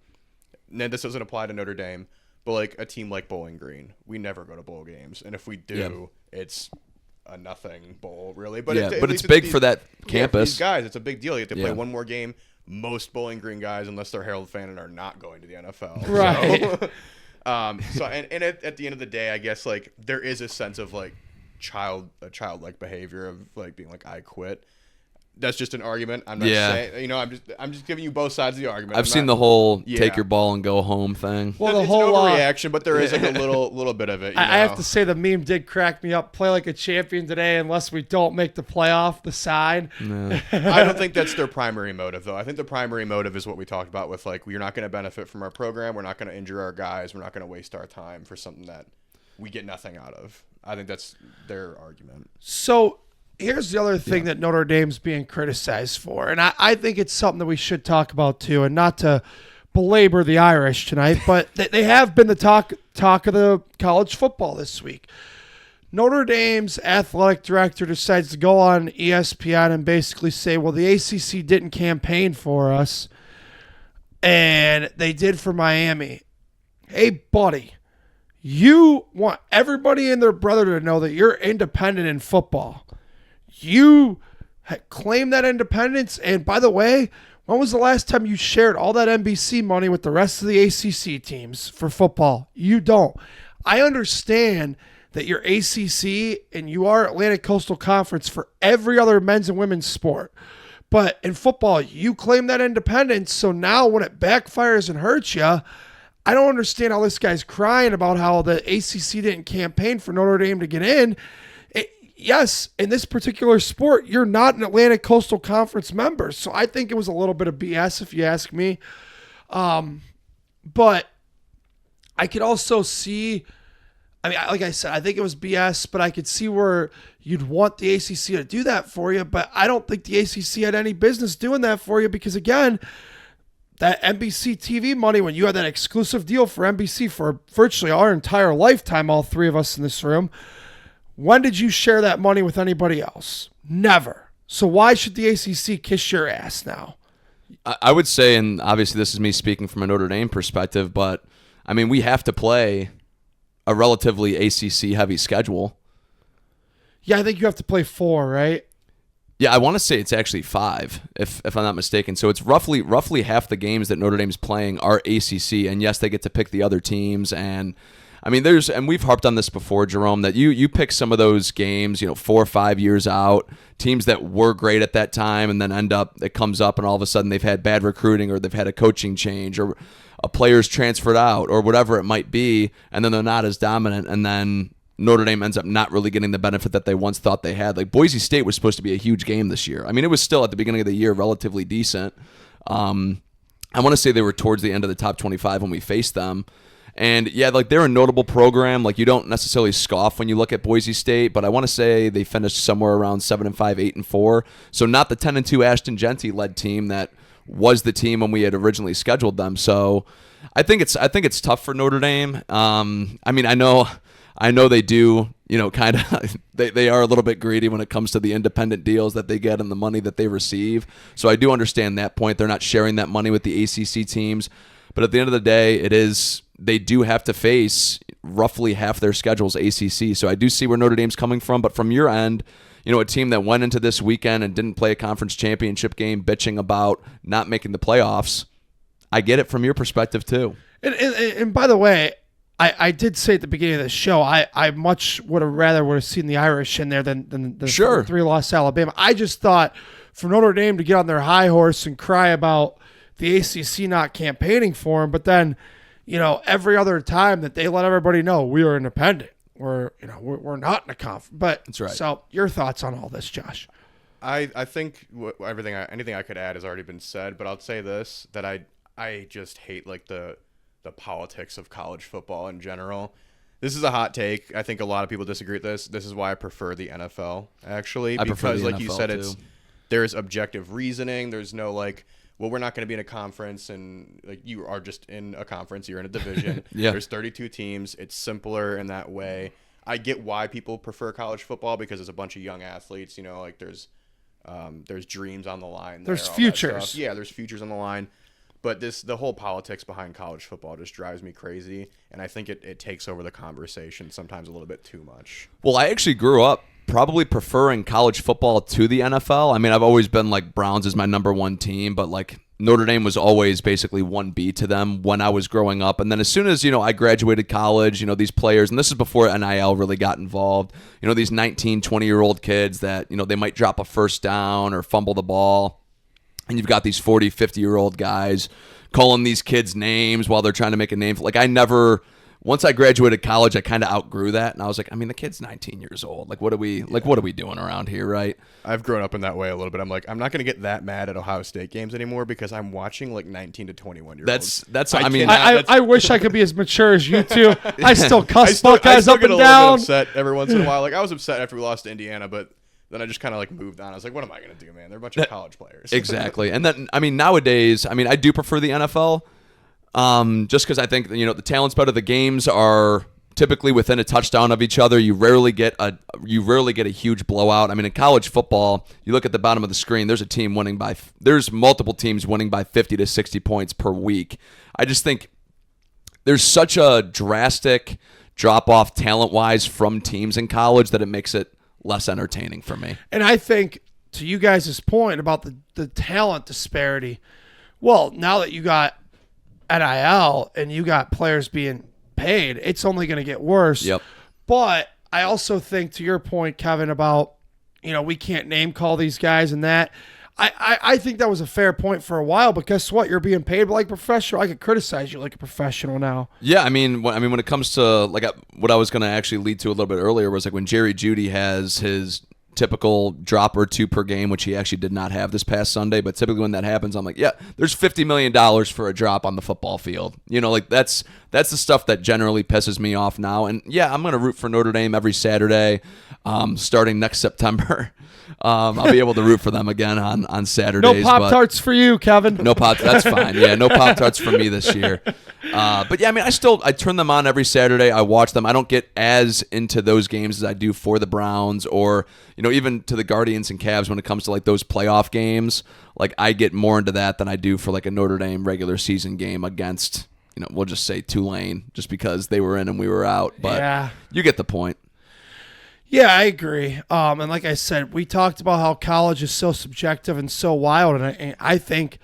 this doesn't apply to Notre Dame, but like a team like Bowling Green, we never go to bowl games. And if we do, it's a nothing bowl, really. But it's big for that campus. For these guys, it's a big deal. You have to play Yeah. one more game. Most Bowling Green guys, unless they're Harold Fannin, are not going to the NFL. Right. So at the end of the day, I guess like there is a sense of like childlike behavior of like being like, I quit. That's just an argument. I'm not saying, I'm just giving you both sides of the argument. I've seen the whole take your ball and go home thing. Well, the it's whole an overreaction, but there is like a little bit of it. I have to say the meme did crack me up. Play like a champion today, unless we don't make the playoff. The sign. I don't think that's their primary motive, though. I think the primary motive is what we talked about with like, we're not going to benefit from our program. We're not going to injure our guys. We're not going to waste our time for something that we get nothing out of. I think that's their argument. So here's the other thing that Notre Dame's being criticized for, and I think it's something that we should talk about too, and not to belabor the Irish tonight, but they have been the talk of the college football this week. Notre Dame's athletic director decides to go on ESPN and basically say, well, the ACC didn't campaign for us. and they did for Miami. Hey, buddy, you want everybody and their brother to know that you're independent in football. You claim that independence, and by the way, when was the last time you shared all that NBC money with the rest of the ACC teams for football? You don't. I understand that you're ACC and you are Atlantic Coastal Conference for every other men's and women's sport. But in football, you claim that independence, so now when it backfires and hurts you, I don't understand how this guy's crying about how the ACC didn't campaign for Notre Dame to get in. Yes, in this particular sport, you're not an Atlantic Coastal Conference member. So I think it was a little bit of BS if you ask me. But I could also see, I mean, like I said, I think it was BS, but I could see where you'd want the ACC to do that for you. But I don't think the ACC had any business doing that for you because, again, that NBC TV money, when you had that exclusive deal for NBC for virtually our entire lifetime, all three of us in this room, when did you share that money with anybody else? Never. So why should the ACC kiss your ass now? I would say, and obviously this is me speaking from a Notre Dame perspective, but I mean, we have to play a relatively ACC heavy schedule. Yeah, I think you have to play 4, right? Yeah, I want to say it's actually 5, if I'm not mistaken. So it's roughly half the games that Notre Dame's playing are ACC, and yes, they get to pick the other teams. And I mean, and we've harped on this before, Jerome, that you pick some of those games, 4 or 5 years out, teams that were great at that time, and then it comes up, and all of a sudden they've had bad recruiting, or they've had a coaching change, or a player's transferred out, or whatever it might be, and then they're not as dominant, and then Notre Dame ends up not really getting the benefit that they once thought they had. Like Boise State was supposed to be a huge game this year. I mean, it was still at the beginning of the year relatively decent. I want to say they were towards the end of the top 25 when we faced them. And yeah, like they're a notable program. Like you don't necessarily scoff when you look at Boise State, but I want to say they finished somewhere around 7-5, 8-4. So not the 10-2 Ashton Genty led team that was the team when we had originally scheduled them. So I think it's tough for Notre Dame. I mean, I know they do, kind of, they are a little bit greedy when it comes to the independent deals that they get and the money that they receive. So I do understand that point. They're not sharing that money with the ACC teams. But at the end of the day, they do have to face roughly half their schedule's ACC. So I do see where Notre Dame's coming from. But from your end, a team that went into this weekend and didn't play a conference championship game bitching about not making the playoffs, I get it from your perspective too. And by the way, I did say at the beginning of the show, I much would have seen the Irish in there than the Sure. 3-loss Alabama. I just thought for Notre Dame to get on their high horse and cry about the ACC not campaigning for them, but then, every other time that they let everybody know we are independent, we're not in a conference. But that's right. So your thoughts on all this, Josh? I think anything I could add has already been said, but I'll say this, that I just hate like the politics of college football in general. This is a hot take. I think a lot of people disagree with this. This is why I prefer the NFL, actually. Because like you said, there's objective reasoning. There's no we're not going to be in a conference, and like you are just in a conference. You're in a division. Yeah. There's 32 teams. It's simpler in that way. I get why people prefer college football because there's a bunch of young athletes. There's dreams on the line. There's futures. Yeah, there's futures on the line. But the whole politics behind college football just drives me crazy, and I think it takes over the conversation sometimes a little bit too much. Well, I actually grew up probably preferring college football to the NFL. I mean, I've always been like Browns is my number one team, but like Notre Dame was always basically 1B to them when I was growing up. And then as soon as, I graduated college, these players, and this is before NIL really got involved, these 19, 20-year-old kids that, they might drop a first down or fumble the ball. And you've got these 40, 50-year-old guys calling these kids names while they're trying to make a name. Once I graduated college, I kind of outgrew that, and I was like, I mean, the kid's 19 years old. What are we doing around here, right? I've grown up in that way a little bit. I'm like, I'm not going to get that mad at Ohio State games anymore because I'm watching 19 to 21-year-olds. I wish I could be as mature as you two. I still cuss Buckeyes up and down. I get upset every once in a while. I was upset after we lost to Indiana, but then I just kind of moved on. I was like, what am I going to do, man? They're a bunch of college players. Exactly. And then, nowadays, I do prefer the NFL. Just because I think the talent's better, the games are typically within a touchdown of each other. You rarely get a huge blowout. I mean, in college football, you look at the bottom of the screen. There's multiple teams winning by 50 to 60 points per week. I just think there's such a drastic drop off talent wise from teams in college that it makes it less entertaining for me. And I think to you guys' point about the talent disparity, well, now that you got NIL and you got players being paid, it's only going to get worse. Yep. But I also think, to your point, Kevin, about, we can't name call these guys and that. I think that was a fair point for a while, but guess what? You're being paid like a professional. I could criticize you like a professional now. Yeah, I mean, when it comes to what I was going to actually lead to a little bit earlier was when Jerry Jeudy has his typical drop or two per game, which he actually did not have this past Sunday. But typically when that happens, I'm like, yeah, there's $50 million for a drop on the football field. That's the stuff that generally pisses me off now. And yeah, I'm going to root for Notre Dame every Saturday, starting next September. I'll be able to root for them again on Saturdays. No Pop-Tarts for you, Kevin. No Pop-Tarts, that's fine. Yeah, no Pop-Tarts for me this year. But yeah, I mean, I turn them on every Saturday. I watch them. I don't get as into those games as I do for the Browns or, even to the Guardians and Cavs when it comes to those playoff games. I get more into that than I do for a Notre Dame regular season game against, we'll just say Tulane, just because they were in and we were out. But yeah, you get the point. Yeah, I agree. And like I said, we talked about how college is so subjective and so wild, and I think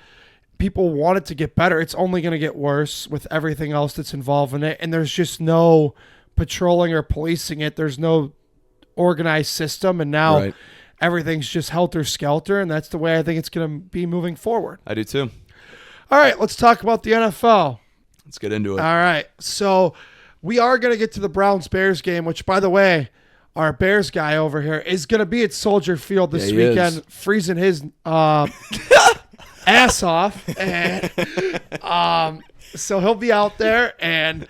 people want it to get better. It's only going to get worse with everything else that's involved in it, and there's just no patrolling or policing it. There's no organized system, and now everything's just helter-skelter, and that's the way I think it's going to be moving forward. I do too. All right, let's talk about the NFL. Let's get into it. All right, so we are going to get to the Browns-Bears game, which, by the way, our Bears guy over here is going to be at Soldier Field this weekend, freezing his ass off. And so he'll be out there. And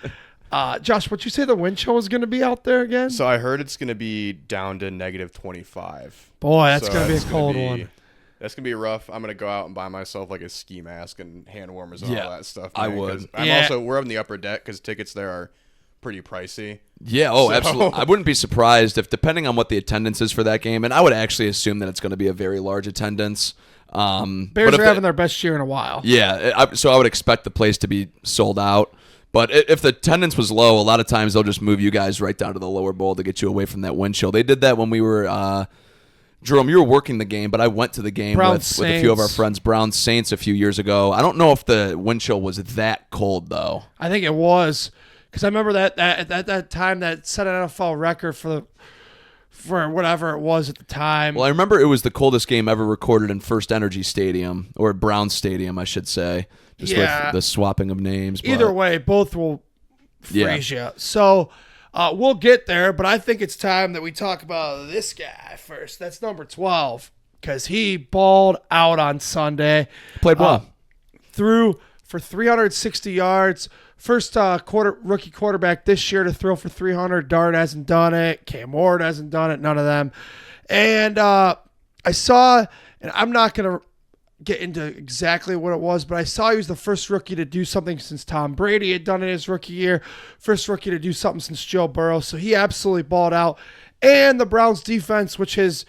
Josh, what'd you say the wind chill was going to be out there again? So I heard it's going to be down to -25. Boy, that's going to be a cold one. That's going to be rough. I'm going to go out and buy myself a ski mask and hand warmers and all that stuff. Man, I would. We're up in the upper deck because tickets there are pretty pricey. Yeah, absolutely. I wouldn't be surprised if, depending on what the attendance is for that game, and I would actually assume that it's going to be a very large attendance. Bears are having their best year in a while. Yeah, so I would expect the place to be sold out. But if the attendance was low, a lot of times they'll just move you guys right down to the lower bowl to get you away from that wind chill. They did that when we were Jerome, you were working the game, but I went to the game with a few of our friends, Browns Saints, a few years ago. I don't know if the wind chill was that cold, though. I think it was. Because I remember that at that time that set an NFL record for whatever it was at the time. Well, I remember it was the coldest game ever recorded in First Energy Stadium, or Browns Stadium, I should say, just with the swapping of names. Either way, both will freeze you. So we'll get there, but I think it's time that we talk about this guy first. That's number 12, because he balled out on Sunday. Played well. Threw for 360 yards. First rookie quarterback this year to throw for 300. Dart hasn't done it. Cam Ward hasn't done it. None of them. And I saw, and I'm not going to get into exactly what it was, but I saw he was the first rookie to do something since Tom Brady had done it his rookie year. First rookie to do something since Joe Burrow. So he absolutely balled out. And the Browns defense, which has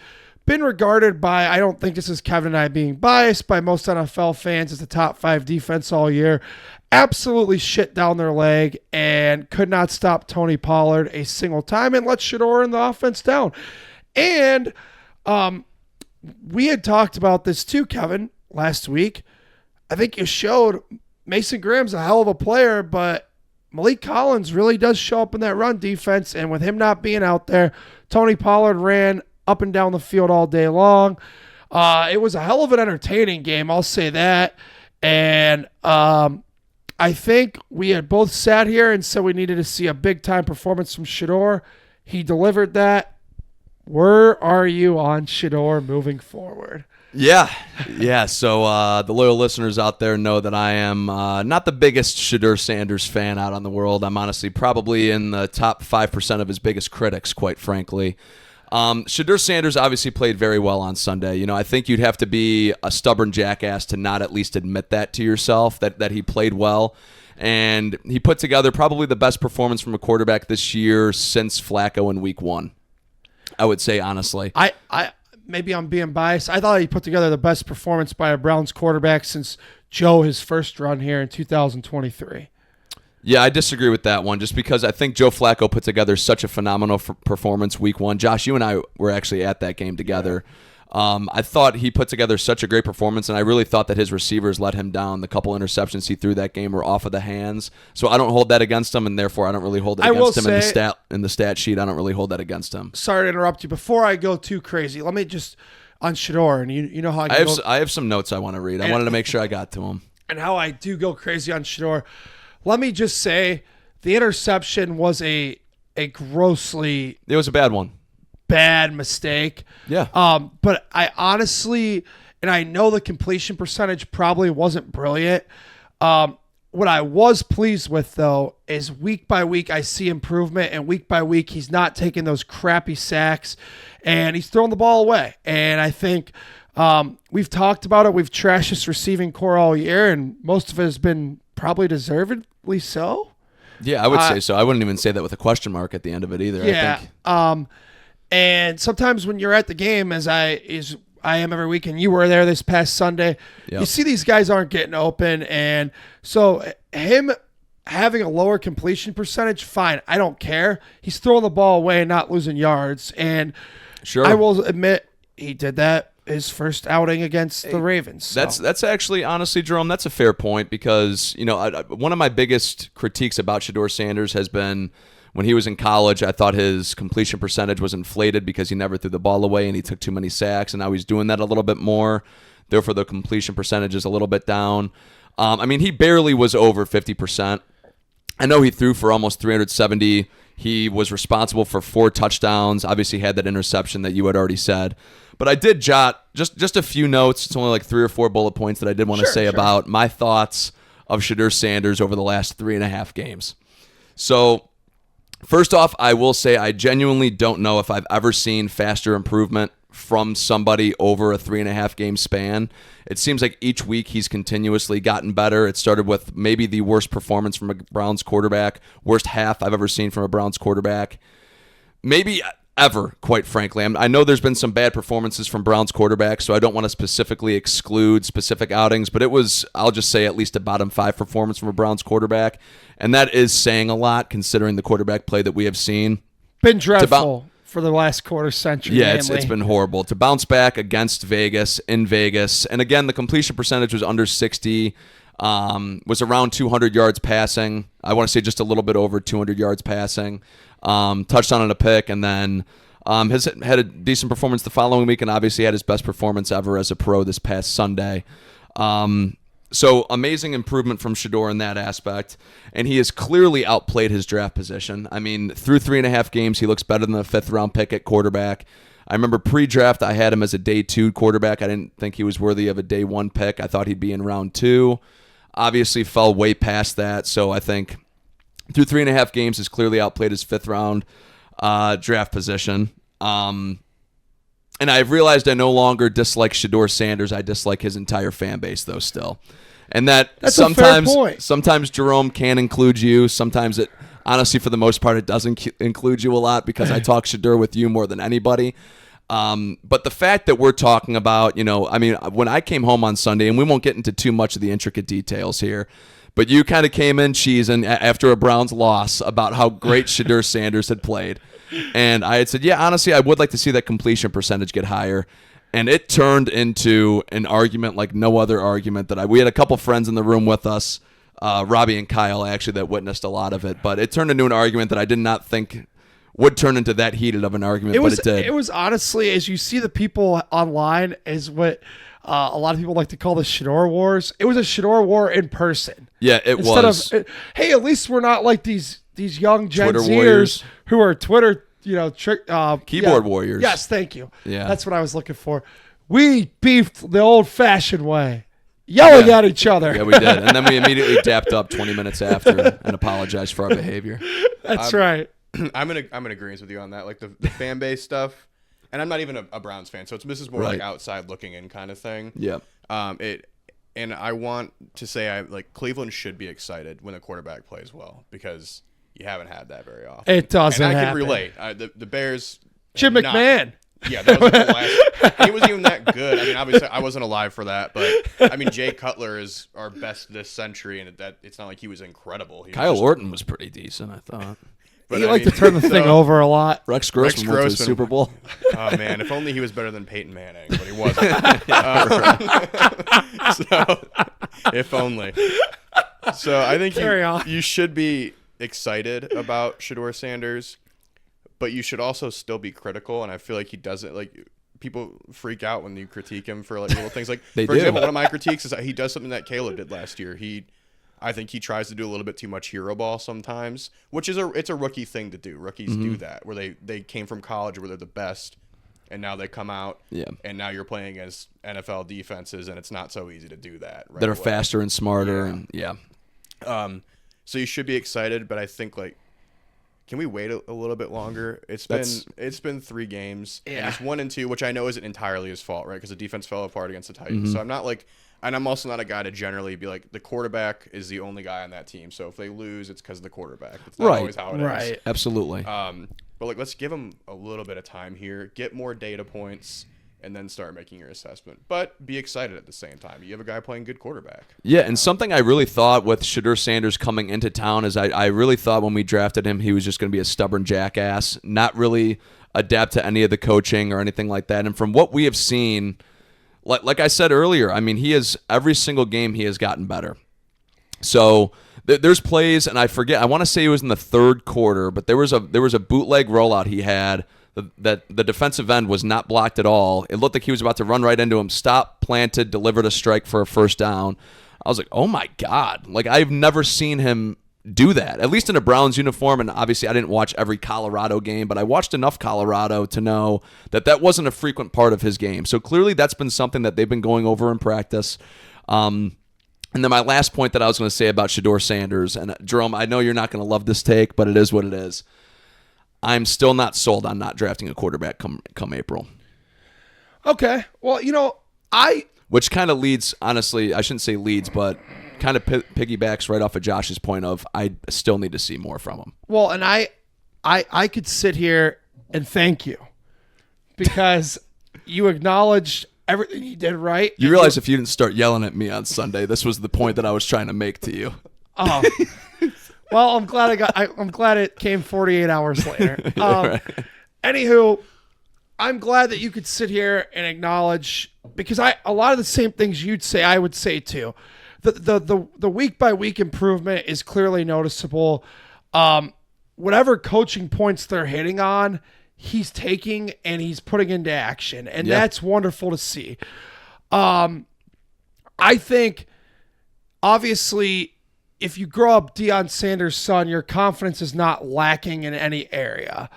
been regarded by, I don't think this is Kevin and I being biased, by most NFL fans as the top 5 defense all year, absolutely shit down their leg and could not stop Tony Pollard a single time and let Shedeur and the offense down. And we had talked about this too, Kevin, last week. I think you showed Mason Graham's a hell of a player, but Malik Collins really does show up in that run defense, and with him not being out there, Tony Pollard ran up and down the field all day long. It was a hell of an entertaining game, I'll say that. And I think we had both sat here and said we needed to see a big-time performance from Shedeur. He delivered that. Where are you on Shedeur moving forward? Yeah. So the loyal listeners out there know that I am not the biggest Shedeur Sanders fan out on the world. I'm honestly probably in the top 5% of his biggest critics, quite frankly. Shedeur Sanders obviously played very well on Sunday. I think you'd have to be a stubborn jackass to not at least admit that to yourself, that he played well. And he put together probably the best performance from a quarterback this year since Flacco in week 1. I would say, honestly. I maybe I'm being biased. I thought he put together the best performance by a Browns quarterback since Joe, his first run here in 2023. Yeah, I disagree with that one just because I think Joe Flacco put together such a phenomenal performance week 1. Josh, you and I were actually at that game together. Yeah. I thought he put together such a great performance, and I really thought that his receivers let him down. The couple interceptions he threw that game were off of the hands. So I don't hold that against him, and therefore I don't really hold it against him in the stat sheet. I don't really hold that against him. Sorry to interrupt you. Before I go too crazy, let me just on Shedeur, and you know how I have some notes I want to read. I wanted to make sure I got to them. And how I do go crazy on Shedeur. Let me just say the interception was a grossly... It was a bad one. Bad mistake. Yeah. But I honestly, and I know the completion percentage probably wasn't brilliant. What I was pleased with, though, is week by week I see improvement, and week by week he's not taking those crappy sacks, and he's throwing the ball away. And I think we've talked about it. We've trashed this receiving core all year, and most of it has been probably deservedly so. Yeah, I would say so. I wouldn't even say that with a question mark at the end of it either. Yeah. I think. And sometimes when you're at the game, as I am every week, and you were there this past Sunday, you see these guys aren't getting open. And so him having a lower completion percentage, fine. I don't care. He's throwing the ball away and not losing yards. And sure, I will admit he did that his first outing against the Ravens. So. That's actually, honestly, Jerome, that's a fair point because, one of my biggest critiques about Shedeur Sanders has been when he was in college, I thought his completion percentage was inflated because he never threw the ball away and he took too many sacks, and now he's doing that a little bit more. Therefore, the completion percentage is a little bit down. He barely was over 50%. I know he threw for almost 370. He was responsible for 4 touchdowns. Obviously, had that interception that you had already said. But I did jot just a few notes. It's only like 3 or 4 bullet points that I did want to say about my thoughts of Shedeur Sanders over the last 3.5 games. So, first off, I will say I genuinely don't know if I've ever seen faster improvement from somebody over a 3.5 game span. It seems like each week he's continuously gotten better. It started with maybe the worst performance from a Browns quarterback, worst half I've ever seen from a Browns quarterback. Maybe ever, quite frankly. I know there's been some bad performances from Browns quarterbacks, so I don't want to specifically exclude specific outings, but it was, I'll just say, at least a bottom 5 performance from a Browns quarterback, and that is saying a lot considering the quarterback play that we have seen. Been dreadful for the last quarter century. Yeah, it's been horrible. To bounce back against Vegas, in Vegas, and again, the completion percentage was under 60, was around 200 yards passing. I want to say just a little bit over 200 yards passing. Touchdown and a pick, and then has had a decent performance the following week, and obviously had his best performance ever as a pro this past Sunday. So amazing improvement from Shedeur in that aspect, and he has clearly outplayed his draft position. Through 3.5 games, he looks better than the 5th round pick at quarterback. I remember pre-draft, I had him as a day 2 quarterback. I didn't think he was worthy of a day 1 pick. I thought he'd be in round 2. Obviously fell way past that, so I think through 3.5 games has clearly outplayed his 5th round draft position. And I've realized I no longer dislike Shedeur Sanders. I dislike his entire fan base, though, still. And that's sometimes, a fair point. Sometimes Jerome can include you. Sometimes it, honestly, for the most part, it doesn't include you a lot because I talk Shedeur with you more than anybody. But the fact that we're talking about, when I came home on Sunday, and we won't get into too much of the intricate details here, but you kind of came in cheesing after a Browns loss about how great Shedeur Sanders had played. And I had said, yeah, honestly, I would like to see that completion percentage get higher. And it turned into an argument like no other argument we had a couple friends in the room with us, Robbie and Kyle, actually, that witnessed a lot of it. But it turned into an argument that I did not think would turn into that heated of an argument, but it did. It was honestly, as you see the people online, is what a lot of people like to call the Shedeur Wars. It was a Shedeur war in person. Yeah, Instead of, hey, at least we're not like these young Gen Twitter Zers warriors who are Twitter, keyboard warriors. Yes, thank you. Yeah, that's what I was looking for. We beefed the old-fashioned way, yelling at each other. Yeah, we did, and then we immediately dapped up 20 minutes after and apologized for our behavior. That's right. I'm in agreement with you on that, like the fan base stuff. And I'm not even a Browns fan, so this is more like outside looking in kind of thing. Yeah. And I want to say Cleveland should be excited when the quarterback plays well because you haven't had that very often. It doesn't And I happen. can relate. The Bears. Jim McMahon. Yeah, that was the last. And he wasn't even that good. I mean, obviously, I wasn't alive for that, but I mean, Jay Cutler is our best this century, and that it's not like he was incredible. He was Kyle Orton was pretty decent, I thought. He liked to turn the thing over a lot. Rex Grossman went to the Super Bowl. Oh man, if only he was better than Peyton Manning, but he wasn't. So, if only. So I think you should be excited about Shedeur Sanders. But you should also still be critical, and I feel like he doesn't people freak out when you critique him for little things. For example, one of my critiques is that he does something that Caleb did last year. I think he tries to do a little bit too much hero ball sometimes, which is it's a rookie thing to do. Rookies do that, where they came from college where they're the best, and now they come out, and now you're playing against NFL defenses, and it's not so easy to do that. Right that are faster and smarter, so you should be excited, but I think can we wait a little bit longer? It's been 3 games. Yeah. And it's 1 and 2, which I know isn't entirely his fault, right? Because the defense fell apart against the Titans. So I'm not and I'm also not a guy to generally be the quarterback is the only guy on that team. So if they lose, it's because of the quarterback. It's not always how it is. Right. Absolutely. But let's give him a little bit of time here, get more data points, and then start making your assessment. But be excited at the same time. You have a guy playing good quarterback. Yeah, and something I really thought with Shedeur Sanders coming into town is I really thought when we drafted him he was just going to be a stubborn jackass, not really adapt to any of the coaching or anything like that. And from what we have seen, like I said earlier, I mean, every single game he has gotten better. So there's plays, and I forget, I want to say it was in the 3rd quarter, but there was a bootleg rollout he had that the defensive end was not blocked at all. It looked like he was about to run right into him, stop, planted, delivered a strike for a first down. I was like, oh my God. I've never seen him do that, at least in a Browns uniform. And obviously I didn't watch every Colorado game, but I watched enough Colorado to know that wasn't a frequent part of his game. So clearly that's been something that they've been going over in practice. And then my last point that I was going to say about Shedeur Sanders, and Jerome, I know you're not going to love this take, but it is what it is. I'm still not sold on not drafting a quarterback come April. Okay. Well, which kind of leads, honestly, I shouldn't say leads, but kind of piggybacks right off of Josh's point of I still need to see more from him. Well, and I could sit here and thank you because you acknowledged everything he did right. You realize if you didn't start yelling at me on Sunday, this was the point that I was trying to make to you. Oh. Well, I'm glad it came 48 hours later. Right. Anywho, I'm glad that you could sit here and acknowledge, because a lot of the same things you'd say, I would say too. The week by week improvement is clearly noticeable. Whatever coaching points they're hitting on, he's taking and he's putting into action, and that's wonderful to see. I think obviously, if you grow up Deion Sanders' son, your confidence is not lacking in any area.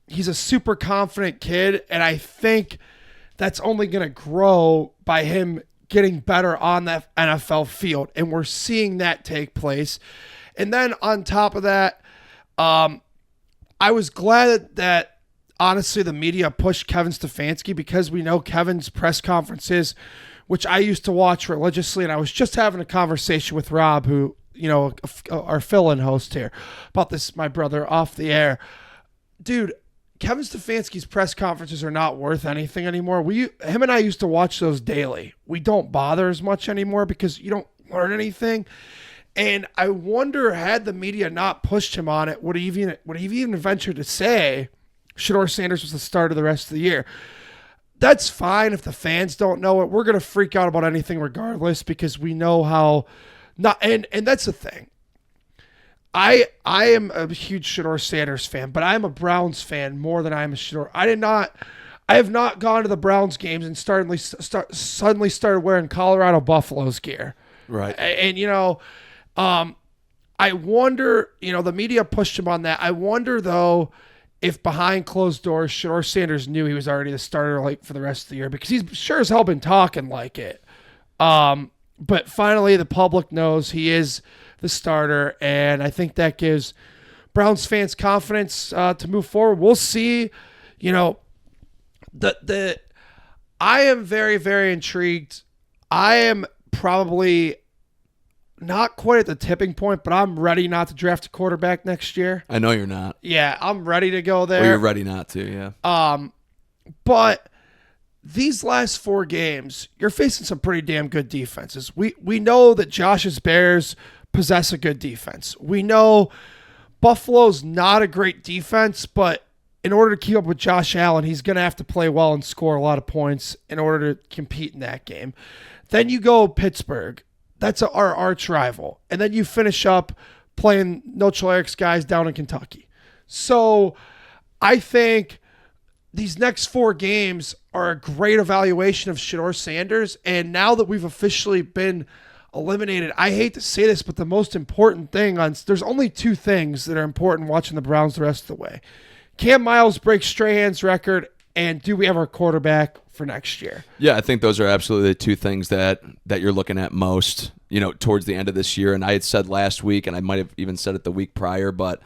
He's a super confident kid, and I think that's only going to grow by him getting better on that NFL field, and we're seeing that take place. And then on top of that, I was glad that honestly the media pushed Kevin Stefanski, because we know Kevin's press conferences, which I used to watch religiously, and I was just having a conversation with Rob, who, our fill-in host here, about this, my brother, off the air. Dude, Kevin Stefanski's press conferences are not worth anything anymore. Him and I used to watch those daily. We don't bother as much anymore because you don't learn anything. And I wonder, had the media not pushed him on it, would he even venture to say Shedeur Sanders was the starter the rest of the year? That's fine if the fans don't know it. We're going to freak out about anything regardless, because we know how not, and that's the thing. I am a huge Shedeur Sanders fan, but I'm a Browns fan more than I am a Shedeur. I have not gone to the Browns games and suddenly started wearing Colorado Buffaloes gear. Right. And I wonder, the media pushed him on that. I wonder though, if behind closed doors, Shedeur Sanders knew he was already the starter for the rest of the year, because he's sure as hell been talking like it. But finally, the public knows he is the starter, and I think that gives Browns fans confidence to move forward. We'll see. I am very, very intrigued. I am probably not quite at the tipping point, but I'm ready not to draft a quarterback next year. I know you're not. Yeah, I'm ready to go there. Or you're ready not to, yeah. But these last 4 games, you're facing some pretty damn good defenses. We know that Josh's Bears possess a good defense. We know Buffalo's not a great defense, but in order to keep up with Josh Allen, he's going to have to play well and score a lot of points in order to compete in that game. Then you go Pittsburgh. That's our arch rival. And then you finish up playing No Chill Eric's guys down in Kentucky. So I think these next 4 games are a great evaluation of Shedeur Sanders. And now that we've officially been eliminated, I hate to say this, but the most important thing there's only 2 things that are important watching the Browns the rest of the way. Cam Miles breaks Strahan's record, and do we have our quarterback for next year? Yeah, I think those are absolutely the 2 things that you're looking at most, towards the end of this year. And I had said last week, and I might have even said it the week prior, but,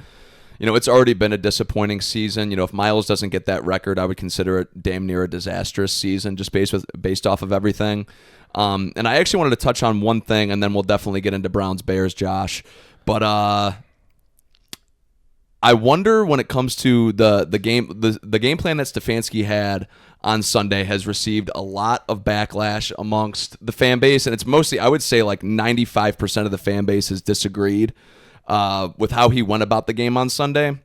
it's already been a disappointing season. If Miles doesn't get that record, I would consider it damn near a disastrous season just based off of everything. And I actually wanted to touch on one thing, and then we'll definitely get into Browns-Bears, Josh. But I wonder when it comes to the game plan that Stefanski had on Sunday has received a lot of backlash amongst the fan base, and it's mostly, I would say, like 95% of the fan base has disagreed with how he went about the game on Sunday.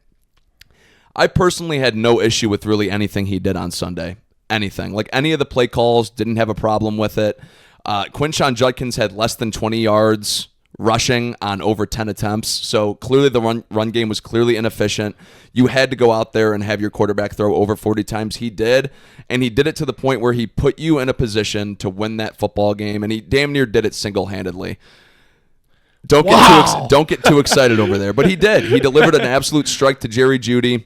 I personally had no issue with really anything he did on Sunday. Anything. Like any of the play calls, didn't have a problem with it. Quinshon Judkins had less than 20 yards rushing on over 10 attempts. So clearly the run game was clearly inefficient. You had to go out there and have your quarterback throw over 40 times. He did, and he did it to the point where he put you in a position to win that football game, and he damn near did it single-handedly. Don't get too excited over there, but he did. He delivered an absolute strike to Jerry Jeudy.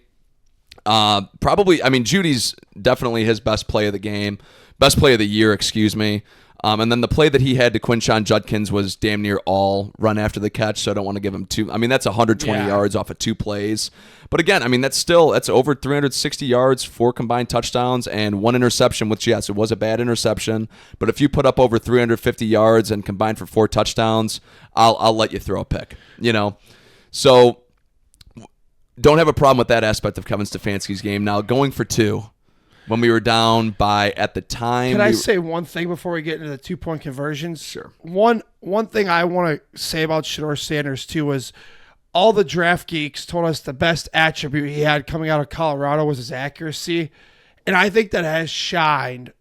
Judy's definitely his best play of the year, excuse me. And then the play that he had to Quinshon Judkins was damn near all run after the catch, so I don't want to give him 2. That's 120 yards off of 2 plays. But again, that's over 360 yards, 4 combined touchdowns, and 1 interception, which, yes, it was a bad interception. But if you put up over 350 yards and combined for 4 touchdowns, I'll let you throw a pick, So don't have a problem with that aspect of Kevin Stefanski's game. Now, going for 2. When we were down by, at the time... Can I say one thing before we get into the 2-point conversions? Sure. One thing I want to say about Shedeur Sanders, too, was all the draft geeks told us the best attribute he had coming out of Colorado was his accuracy. And I think that has shined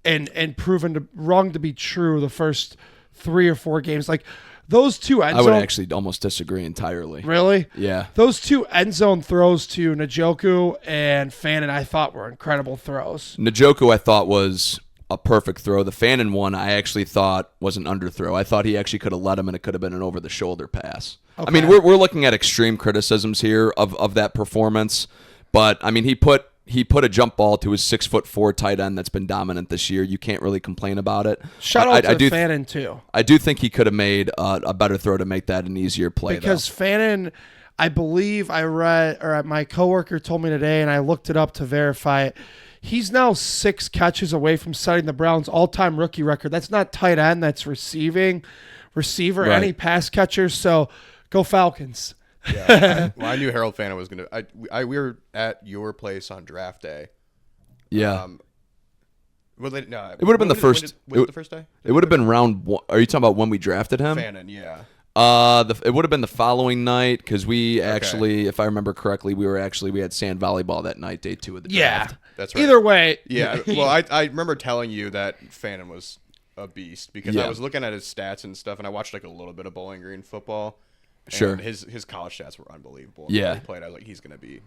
and proven wrong to be true the first 3 or 4 games. Like, those 2 end zone... I would actually almost disagree entirely. Really? Yeah. Those 2 end zone throws to Njoku and Fannin I thought were incredible throws. Njoku I thought was a perfect throw. The Fannin one I actually thought was an underthrow. I thought he actually could have led him, and it could have been an over-the-shoulder pass. Okay. We're looking at extreme criticisms here of that performance, but he put a jump ball to his 6'4" tight end that's been dominant this year. You can't really complain about it. Shout out to Fannin, too. I do think he could have made a better throw to make that an easier play, because Fannin, I believe I read, or my coworker told me today, and I looked it up to verify it, he's now 6 catches away from setting the Browns' all-time rookie record. That's not tight end, that's receiver, right. Any pass catcher. So go Falcons. Yeah. Well, I knew Harold Fannin was going to. We were at your place on draft day. Yeah. It would have been the first. The first day? It would have been round 1. Are you talking about when we drafted him? Fannin, yeah. It would have been the following night because we actually, if I remember correctly, we had sand volleyball that night, day 2 of the draft. Yeah, that's right. Either way. Yeah. Well, I remember telling you that Fannin was a beast because I was looking at his stats and stuff, and I watched like a little bit of Bowling Green football. Sure. And his college stats were unbelievable. Yeah. He played. I was like, he's going to be.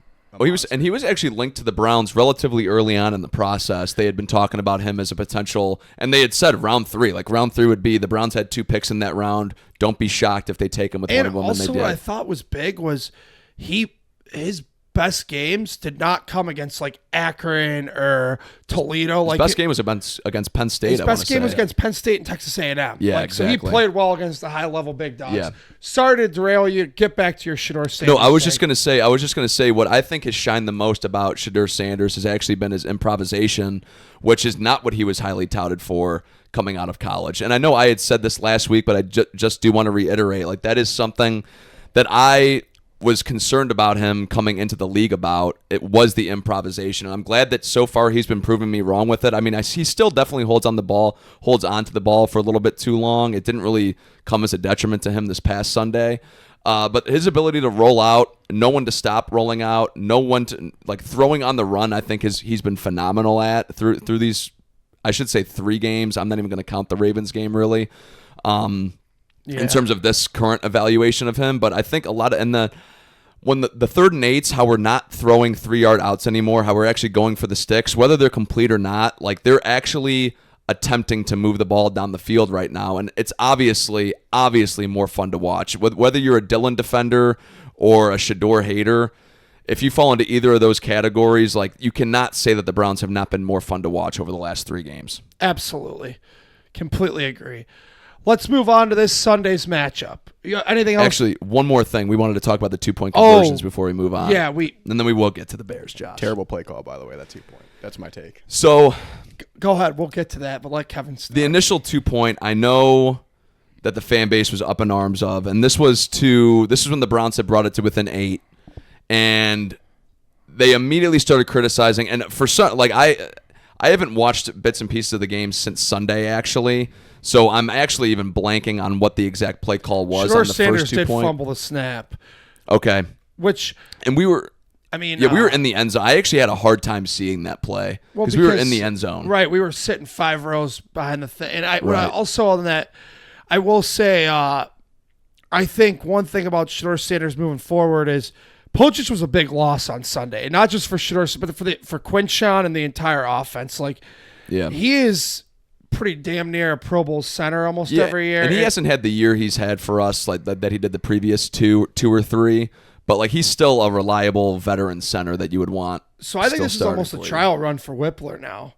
He was actually linked to the Browns relatively early on in the process. They had been talking about him as a potential, and they had said round 3. Like round 3 would be the Browns had 2 picks in that round. Don't be shocked if they take him with one of them. And also, they did. what I thought was big was his best games did not come against like Akron or Toledo. His best game was against Penn State. His best game was against Penn State and Texas A&M. Yeah, exactly. So he played well against the high-level big dogs. Yeah. Sorry to derail you. Get back to your Shedeur Sanders. No, I was just gonna say what I think has shined the most about Shedeur Sanders has actually been his improvisation, which is not what he was highly touted for coming out of college. And I know I had said this last week, but I just do want to reiterate, like that is something that I was concerned about him coming into the league about. It was the improvisation. And I'm glad that so far he's been proving me wrong with it. I mean, he still definitely holds on to the ball for a little bit too long. It didn't really come as a detriment to him this past Sunday. But his ability to roll out, no one to stop rolling out, no one to like throwing on the run, I think he's been phenomenal at through these, I should say 3 games. I'm not even going to count the Ravens game really. In terms of this current evaluation of him, but I think a lot of when the 3rd and 8s, how we're not throwing 3-yard outs anymore, how we're actually going for the sticks, whether they're complete or not, like they're actually attempting to move the ball down the field right now, and it's obviously more fun to watch. Whether you're a Dillon defender or a Shedeur hater, if you fall into either of those categories, like you cannot say that the Browns have not been more fun to watch over the last 3 games. Absolutely, completely agree. Let's move on to this Sunday's matchup. Anything else? Actually, one more thing. We wanted to talk about the 2-point conversions before we move on. Yeah, and then we will get to the Bears, Josh. Terrible play call, by the way, that 2-point. That's my take. So, go ahead. We'll get to that, but let Kevin start. The initial 2-point, I know that the fan base was up in arms of, and this was when the Browns had brought it to within 8, and they immediately started criticizing. And for some, like I haven't watched bits and pieces of the game since Sunday, actually. So I'm actually even blanking on what the exact play call was on the Sanders first 2 points. did fumble the snap. Okay. And we were we were in the end zone. I actually had a hard time seeing that play because we were in the end zone. Right, we were sitting 5 rows behind the thing. And I also on that, I will say, I think one thing about Shedeur Sanders moving forward is Pocic was a big loss on Sunday, not just for Shedeur, but for Quinshawn and the entire offense. Like, he is pretty damn near a Pro Bowl center almost every year. And he hasn't had the year he's had for us like that he did the previous two or 3, but like he's still a reliable veteran center that you would want. So I think this is almost a trial run for Whippler now.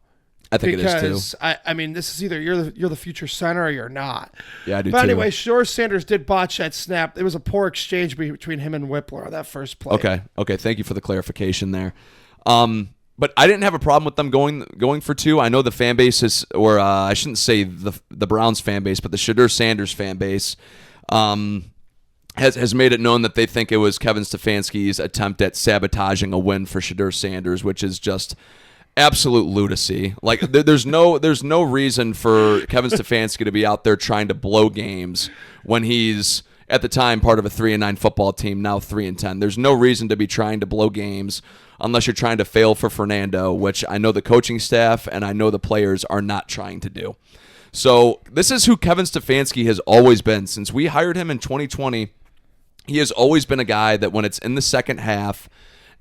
I think it is too. I mean, this is either you're the future center or you're not. Yeah, I do too. But anyway, Shedeur Sanders did botch that snap. It was a poor exchange between him and Whippler on that first play. Okay. Thank you for the clarification there. But I didn't have a problem with them going for 2. I know the fan base is, or I shouldn't say the Browns fan base, but the Shedeur Sanders fan base has made it known that they think it was Kevin Stefanski's attempt at sabotaging a win for Shedeur Sanders, which is just absolute lunacy. Like there's no reason for Kevin Stefanski to be out there trying to blow games when he's at the time part of a 3-9 football team, now 3-10. There's no reason to be trying to blow games unless you're trying to fail for Fernando, which I know the coaching staff and I know the players are not trying to do. So this is who Kevin Stefanski has always been. Since we hired him in 2020, he has always been a guy that when it's in the second half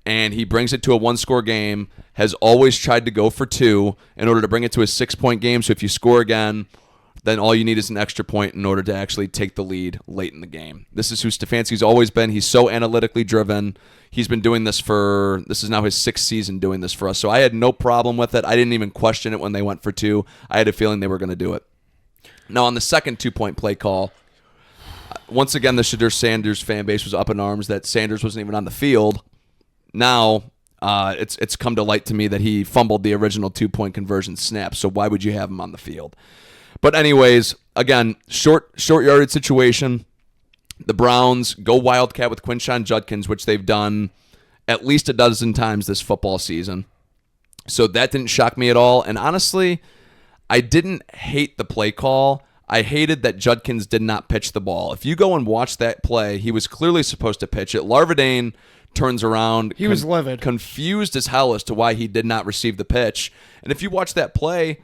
and he brings it to a 1-score game, has always tried to go for 2 in order to bring it to a 6-point game. So if you score again, then all you need is an extra point in order to actually take the lead late in the game. This is who Stefanski's always been. He's so analytically driven. He's been doing this this is now his 6th season doing this for us. So I had no problem with it. I didn't even question it when they went for 2. I had a feeling they were going to do it. Now on the second 2-point play call, once again, the Shedeur Sanders fan base was up in arms that Sanders wasn't even on the field. Now it's come to light to me that he fumbled the original 2-point conversion snap. So why would you have him on the field? But anyways, again, short yardage situation. The Browns go Wildcat with Quinshawn Judkins, which they've done at least a dozen times this football season. So that didn't shock me at all. And honestly, I didn't hate the play call. I hated that Judkins did not pitch the ball. If you go and watch that play, he was clearly supposed to pitch it. Larvadain turns around. He was livid. Confused as hell as to why he did not receive the pitch. And if you watch that play,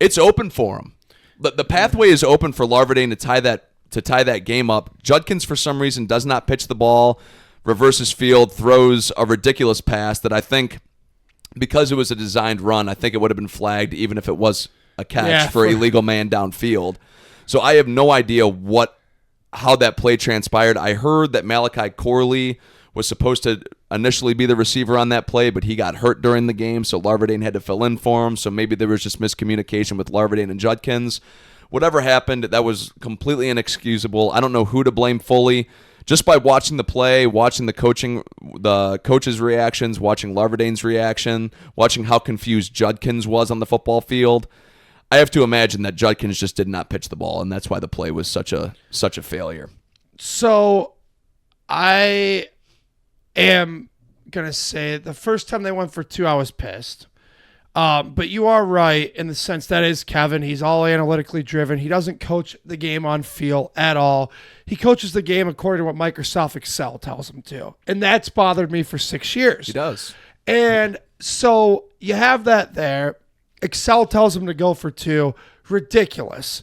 it's open for him. The pathway is open for Larvadain to tie that game up. Judkins, for some reason, does not pitch the ball, reverses field, throws a ridiculous pass that I think, because it was a designed run, I think it would have been flagged even if it was a catch for illegal man downfield. So I have no idea how that play transpired. I heard that Malachi Corley was supposed to initially be the receiver on that play, but he got hurt during the game, so Larverdane had to fill in for him. So maybe there was just miscommunication with Larverdane and Judkins. Whatever happened, that was completely inexcusable. I don't know who to blame fully. Just by watching the play, watching the coaches' reactions, watching Larverdane's reaction, watching how confused Judkins was on the football field, I have to imagine that Judkins just did not pitch the ball, and that's why the play was such a failure. So I am going to say the first time they went for 2, I was pissed. But you are right in the sense that is Kevin. He's all analytically driven. He doesn't coach the game on feel at all. He coaches the game according to what Microsoft Excel tells him to. And that's bothered me for 6 years. He does. And so you have that there. Excel tells him to go for 2. Ridiculous.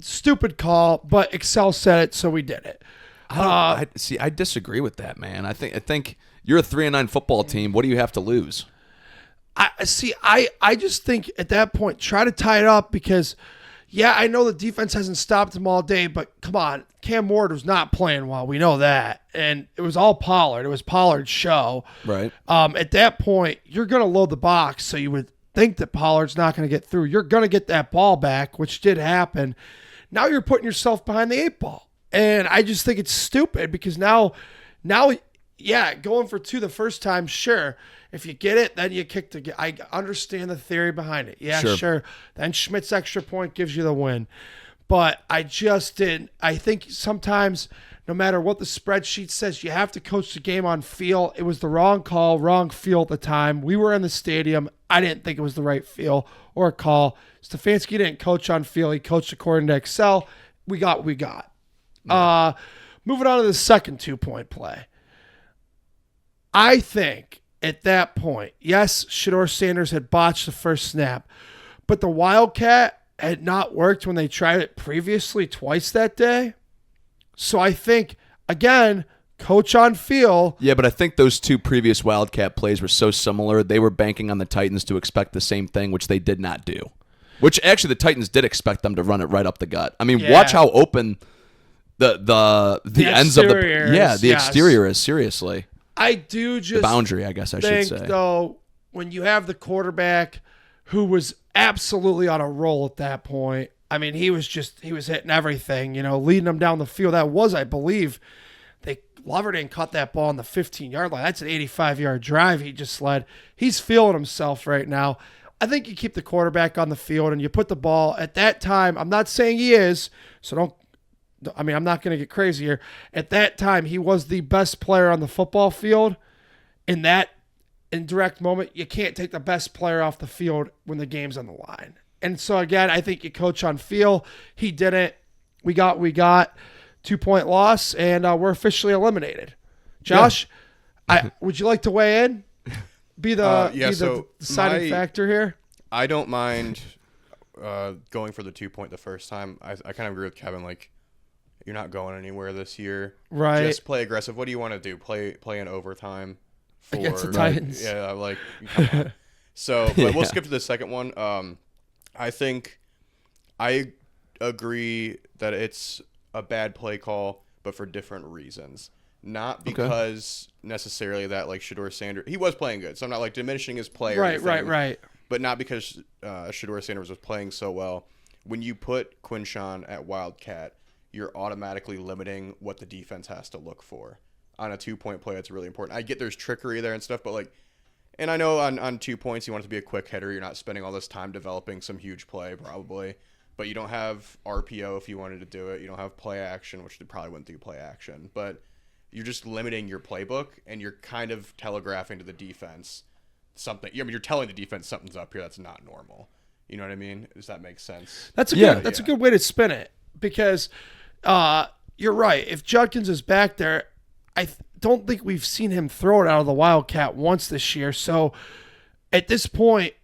Stupid call, but Excel said it, so we did it. I disagree with that, man. I think you're a 3-9 football team. What do you have to lose? I just think at that point, try to tie it up because, yeah, I know the defense hasn't stopped him all day, but come on, Cam Ward was not playing well. We know that. And it was all Pollard. It was Pollard's show. Right. At that point, you're going to load the box, so you would think that Pollard's not going to get through. You're going to get that ball back, which did happen. Now you're putting yourself behind the 8 ball. And I just think it's stupid because now, yeah, going for 2 the first time, sure. If you get it, then you kick the. I understand the theory behind it. Yeah, sure. Then Schmidt's extra point gives you the win. But I just didn't. I think sometimes, no matter what the spreadsheet says, you have to coach the game on feel. It was the wrong call, wrong feel at the time. We were in the stadium. I didn't think it was the right feel or call. Stefanski didn't coach on feel. He coached according to Excel. We got what we got. Yeah. Moving on to the second 2-point play. I think at that point, yes, Shedeur Sanders had botched the first snap, but the Wildcat had not worked when they tried it previously twice that day. So I think, again, coach on feel. Yeah, but I think those 2 previous Wildcat plays were so similar, they were banking on the Titans to expect the same thing, which they did not do. Which actually the Titans did expect them to run it right up the gut. I mean, watch how open the ends of the exterior is, seriously. I do just the boundary, I guess I should say. Though, when you have the quarterback who was absolutely on a roll at that point, I mean, he was hitting everything, leading them down the field. That was, I believe, Loverdane caught that ball on the 15-yard line. That's an 85-yard drive he just led. He's feeling himself right now. I think you keep the quarterback on the field and you put the ball at that time. I'm not saying he is, so I'm not going to get crazy here. At that time, he was the best player on the football field. In that indirect moment, you can't take the best player off the field when the game's on the line. And so, again, I think you coach on feel. He didn't. We got 2-point loss, and we're officially eliminated. Josh, would you like to weigh in? Be the deciding factor here? I don't mind going for the 2-point the first time. I kind of agree with Kevin, you're not going anywhere this year. Right. Just play aggressive. What do you want to do? Play in overtime against the Titans. Yeah, come on. So, but we'll skip to the second one. I think I agree that it's a bad play call, but for different reasons. Not because necessarily that Shedeur Sanders, he was playing good, so I'm not diminishing his play. Right. But not because Shedeur Sanders was playing so well. When you put Quinshawn at Wildcat, you're automatically limiting what the defense has to look for. On a 2-point play, that's really important. I get there's trickery there and stuff, but and I know on 2 points, you want it to be a quick hitter. You're not spending all this time developing some huge play, probably. But you don't have RPO if you wanted to do it. You don't have play action, which they probably wouldn't do play action. But you're just limiting your playbook, and you're kind of telegraphing to the defense something. You're telling the defense something's up here that's not normal. You know what I mean? Does that make sense? That's a good way to spin it because you're right. If Judkins is back there, I don't think we've seen him throw it out of the Wildcat once this year. So at this point,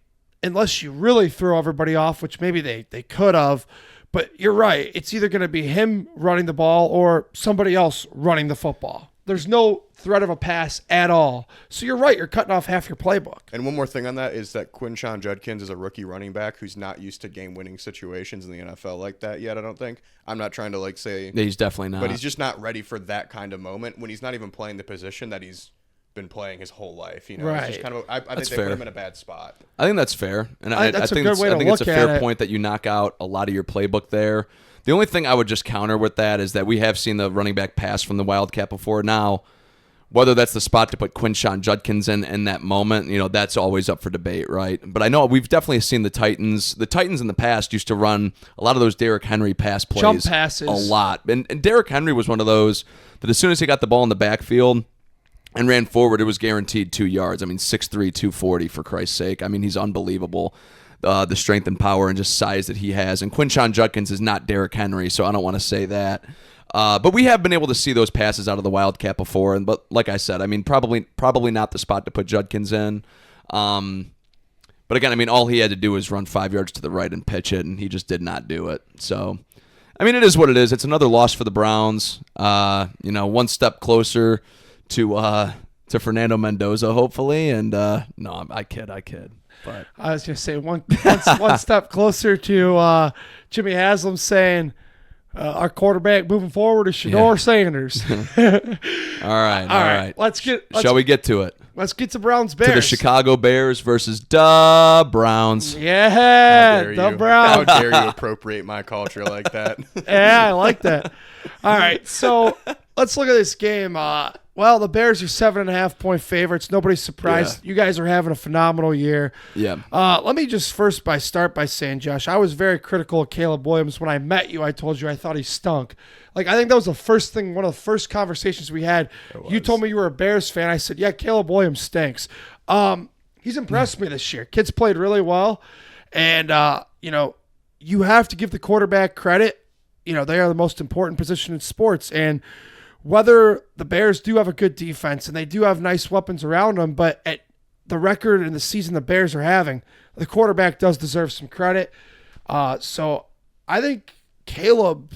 unless you really throw everybody off, which maybe they could have, but you're right. It's either going to be him running the ball or somebody else running the football. there's no threat of a pass at all. So you're right. You're cutting off half your playbook. And one more thing on that is that Quinshon Judkins is a rookie running back who's not used to game-winning situations in the NFL like that yet, I don't think. I'm not trying to say... Yeah, he's definitely not. But he's just not ready for that kind of moment when he's not even playing the position that he's been playing his whole life. Right. It's just kind of, I think they put him in a bad spot. I think that's fair. And That's a good way to I think it's a look fair at it. point that you knock out a lot of your playbook there. The only thing I would just counter with that is that we have seen the running back pass from the Wildcat before. Now, whether that's the spot to put Quinshon Judkins in that moment, that's always up for debate, right? But I know we've definitely seen the Titans. The Titans in the past used to run a lot of those Derrick Henry pass plays. Jump passes. A lot. And Derrick Henry was one of those that as soon as he got the ball in the backfield and ran forward, it was guaranteed 2 yards. 6'3", 240, for Christ's sake. He's unbelievable. The strength and power and just size that he has. And Quinshon Judkins is not Derrick Henry, so I don't want to say that. But we have been able to see those passes out of the Wildcat before. But like I said, probably not the spot to put Judkins in. But again, all he had to do was run 5 yards to the right and pitch it, and he just did not do it. So, it is what it is. It's another loss for the Browns. One step closer to Fernando Mendoza, hopefully. And no, I kid. But I was going to say one step closer to Jimmy Haslam saying our quarterback moving forward is Shador Sanders. All right. Shall we get to it? Let's get to Browns Bears. To the Chicago Bears versus the Browns. Yeah, the Browns. How dare you appropriate my culture like that? Yeah, I like that. All right, so let's look at this game. Well, the Bears are 7.5-point favorites. Nobody's surprised. Yeah. You guys are having a phenomenal year. Yeah. Let me just start by saying, Josh, I was very critical of Caleb Williams. When I met you, I told you I thought he stunk. I think that was one of the first conversations we had. You told me you were a Bears fan. I said, yeah, Caleb Williams stinks. He's impressed me this year. Kid's played really well. And, you have to give the quarterback credit. They are the most important position in sports. And whether the Bears do have a good defense and they do have nice weapons around them, but at the record and the season the Bears are having, the quarterback does deserve some credit. So I think Caleb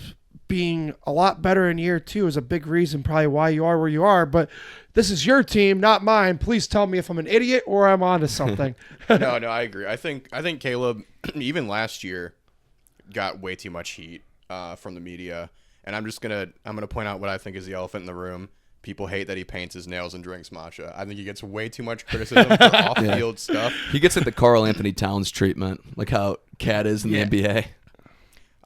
being a lot better in year two is a big reason probably why you are where you are. But this is your team, not mine. Please tell me if I'm an idiot or I'm onto something. No, I agree. I think Caleb, even last year, got way too much heat from the media. And I'm gonna point out what I think is the elephant in the room. People hate that he paints his nails and drinks matcha. I think he gets way too much criticism for off-field stuff. He gets the Karl Anthony Towns treatment, like how Cat is in the NBA.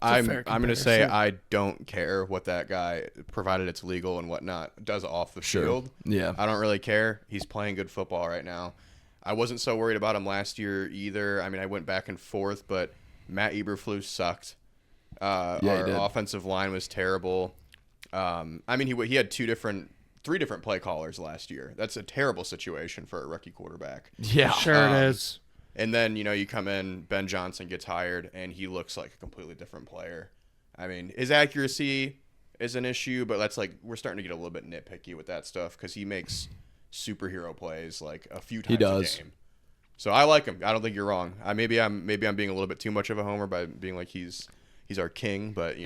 I'm gonna say I don't care what that guy, provided it's legal and whatnot, does off the field. Yeah, I don't really care. He's playing good football right now. I wasn't so worried about him last year either. I went back and forth, but Matt Eberflus sucked. Our offensive line was terrible. He had three different play callers last year. That's a terrible situation for a rookie quarterback. Yeah, sure it is. And then, you come in, Ben Johnson gets hired, and he looks like a completely different player. His accuracy is an issue, but that's we're starting to get a little bit nitpicky with that stuff because he makes superhero plays a few times a game. So I like him. I don't think you're wrong. Maybe I'm being a little bit too much of a homer by being like he's our king, but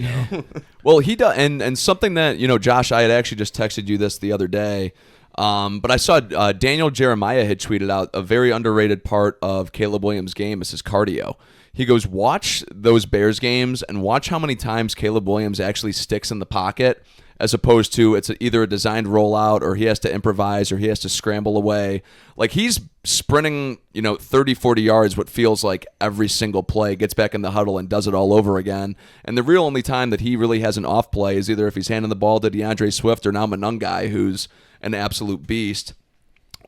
Well, he does, and something that Josh, I had actually just texted you this the other day, but I saw Daniel Jeremiah had tweeted out a very underrated part of Caleb Williams' game is his cardio. He goes, watch those Bears games and watch how many times Caleb Williams actually sticks in the pocket, as opposed to it's either a designed rollout or he has to improvise or he has to scramble away. He's sprinting, 30, 40 yards, what feels like every single play, gets back in the huddle and does it all over again. And the real only time that he really has an off play is either if he's handing the ball to DeAndre Swift or now Monungai, who's an absolute beast,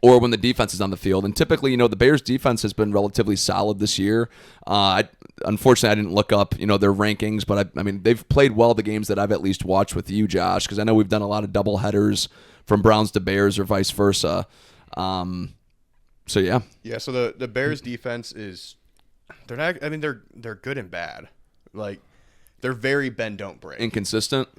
or when the defense is on the field. And typically, the Bears defense has been relatively solid this year. Unfortunately, I didn't look up, their rankings, but they've played well the games that I've at least watched with you, Josh, because I know we've done a lot of double headers from Browns to Bears or vice versa. So yeah. Yeah. So the Bears defense they're not. They're good and bad. They're very bend don't break. Inconsistent.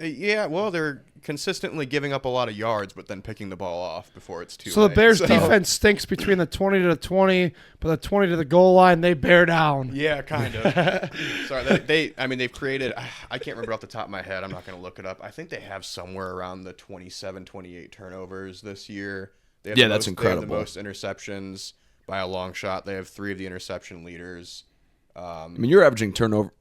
Yeah, well, they're consistently giving up a lot of yards, but then picking the ball off before it's too So late. the Bears' defense stinks between the 20 to the 20, but the 20 to the goal line, they bear down. Yeah, kind of. Sorry, they've created, I can't remember off the top of my head. I'm not going to look it up. I think they have somewhere around the 27, 28 turnovers this year. That's incredible. They have the most interceptions by a long shot. They have 3 of the interception leaders. I mean, you're averaging 2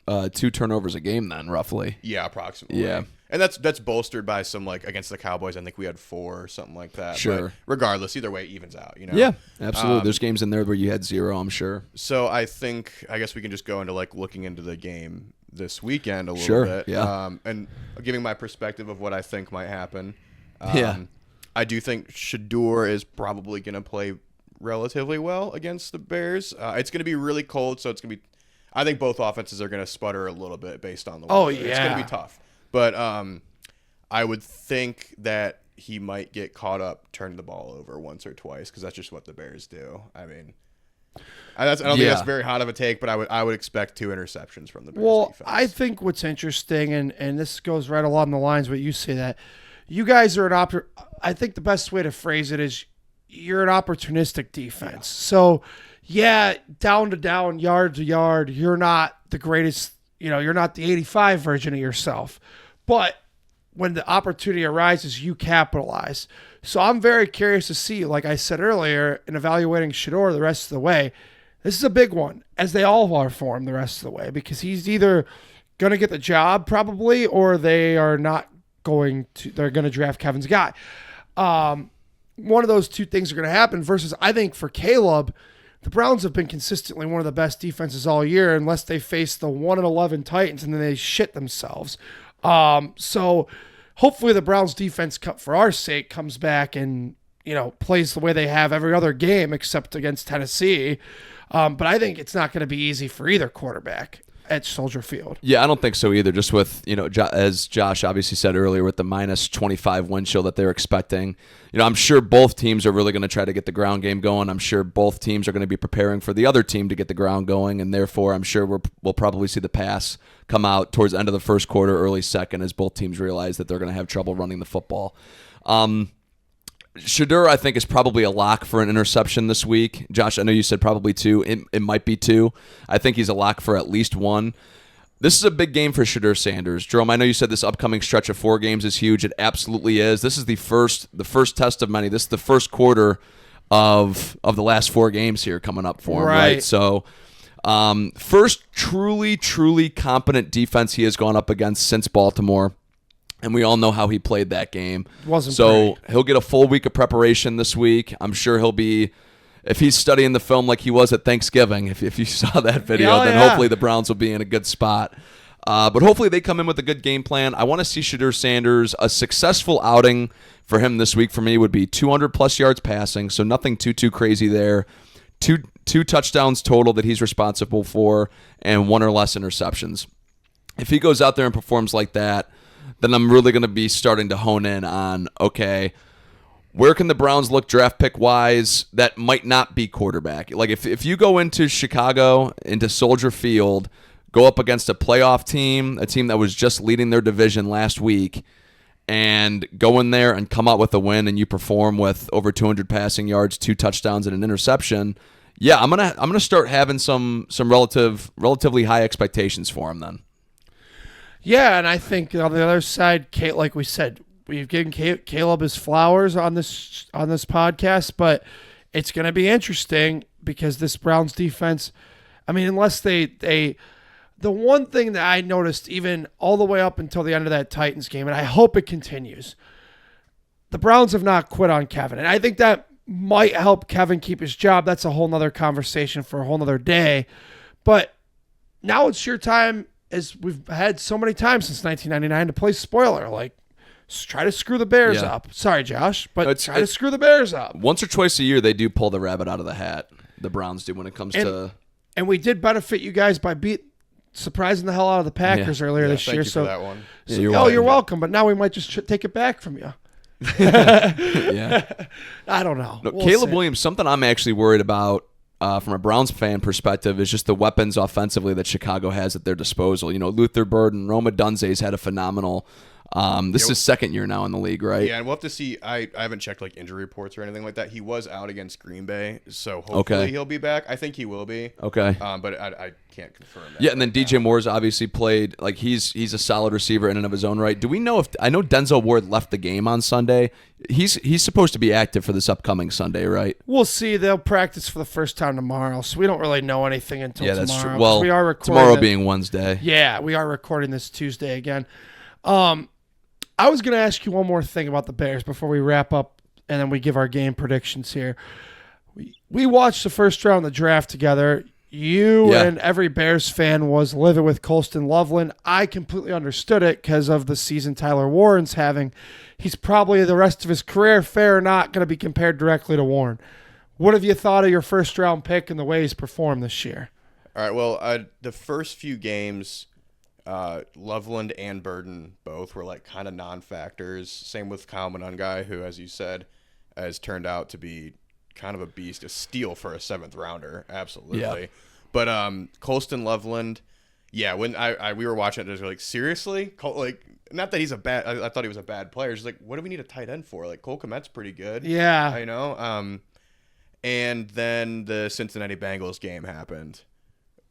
turnovers a game then, roughly. Yeah, approximately. Yeah. And that's bolstered by some, like, against the Cowboys, I think we had 4 or something like that. Sure. But regardless, either way, it evens out, you know? Yeah, absolutely. There's games in there where you had 0, I'm sure. So I guess we can just go into, like, looking into the game this weekend a little Sure, bit. yeah. And giving my perspective of what I think might happen. Yeah. I do think Shador is probably going to play relatively well against the Bears. It's going to be really cold, so it's going to be – I think both offenses are going to sputter a little bit based on the weather. Oh, yeah. It's going to be tough. But I would think that he might get caught up turning the ball over once or twice because that's just what the Bears do. I mean, I don't think that's very hot of a take, but I would expect 2 interceptions from the Bears defense. I think what's interesting, and this goes right along the lines what you say, that you guys are I think the best way to phrase it is you're an opportunistic defense. Yeah. So, yeah, down to down, yard to yard, you're not the greatest, you're not the 85 version of yourself. But when the opportunity arises, you capitalize. So I'm very curious to see, like I said earlier, in evaluating Shador the rest of the way, this is a big one, as they all are for him the rest of the way, because he's either going to get the job probably, or they're going to draft Kevin's guy. One of those 2 things are going to happen versus, I think, for Caleb, the Browns have been consistently one of the best defenses all year unless they face the 1-11 Titans and then they shit themselves. So hopefully the Browns defense, for our sake, comes back and, plays the way they have every other game except against Tennessee. But I think it's not going to be easy for either quarterback at Soldier Field. Yeah, I don't think so either. Just with, as Josh obviously said earlier, with the minus 25 wind chill that they're expecting, I'm sure both teams are really going to try to get the ground game going. I'm sure both teams are going to be preparing for the other team to get the ground going, and therefore I'm sure we'll probably see the pass come out towards the end of the first quarter, early second, as both teams realize that they're going to have trouble running the football. Shador, I think, is probably a lock for an interception this week. Josh, I know you said probably 2. It might be 2. I think he's a lock for at least 1. This is a big game for Shador Sanders. Jerome, I know you said this upcoming stretch of 4 games is huge. It absolutely is. This is the first test of many. This is the first quarter of the last 4 games here coming up for him, right? So, first truly competent defense he has gone up against since Baltimore. And we all know how he played that game. So he'll get a full week of preparation this week. I'm sure he'll be, if he's studying the film like he was at Thanksgiving, if you saw that video, then hopefully the Browns will be in a good spot. But hopefully they come in with a good game plan. I want to see Shador Sanders. A successful outing for him this week for me would be 200-plus yards passing, so nothing too crazy there. Two touchdowns total that he's responsible for, and 1 or less interceptions. If he goes out there and performs like that, then I'm really going to be starting to hone in on, okay, where can the Browns look draft pick-wise that might not be quarterback? Like, if you go into Chicago, into Soldier Field, go up against a playoff team, a team that was just leading their division last week, and go in there and come out with a win, and you perform with over 200 passing yards, 2 touchdowns, and an interception, yeah, I'm gonna start having some relatively high expectations for him then. Yeah, and I think on the other side, Kate, like we said, we've given Caleb his flowers on this podcast, but it's going to be interesting because this Browns defense, I mean, unless the one thing that I noticed even all the way up until the end of that Titans game, and I hope it continues, the Browns have not quit on Kevin, and I think that might help Kevin keep his job. That's a whole nother conversation for a whole nother day, but now it's your time, as we've had so many times since 1999, to play spoiler. Like, try to screw the Bears up. Sorry, Josh, but try to screw the Bears up. Once or twice a year, they do pull the rabbit out of the hat. The Browns do when it comes to. And we did benefit you guys by surprising the hell out of the Packers earlier this year. Thank you for that one. You're welcome. But now we might just take it back from you. Yeah, I don't know. No, Caleb Williams. Something I'm actually worried about. From a Browns fan perspective, is just the weapons offensively that Chicago has at their disposal. Luther Bird and Roma Dunze's had a phenomenal This is second year now in the league, right? Yeah, and we'll have to see. I haven't checked like injury reports or anything like that. He was out against Green Bay, so hopefully he'll be back. I think he will be. Okay. But I can't confirm that. Yeah, and then DJ Moore's obviously played, like he's a solid receiver in and of his own right. Do we know I know Denzel Ward left the game on Sunday. He's supposed to be active for this upcoming Sunday, right? We'll see. They'll practice for the first time tomorrow, so we don't really know anything until tomorrow. That's true. Well, we are recording tomorrow being Wednesday. Yeah, we are recording this Tuesday again. I was going to ask you one more thing about the Bears before we wrap up and then we give our game predictions here. We watched the first round of the draft together. You and every Bears fan was living with Colston Loveland. I completely understood it because of the season Tyler Warren's having. He's probably the rest of his career, fair or not, going to be compared directly to Warren. What have you thought of your first round pick and the way he's performed this year? All right, well, the first few games, Loveland and Burden both were like kind of non-factors. Same with Kyle Monungai, who, as you said, has turned out to be kind of a beast, a steal for a 7th rounder. Absolutely. Yeah. But Colston Loveland, when we were watching it, it was like, seriously? Not that he's I thought he was a bad player. It's like, what do we need a tight end for? Like, Cole Kmet's pretty good. Yeah. I know. And then the Cincinnati Bengals game happened.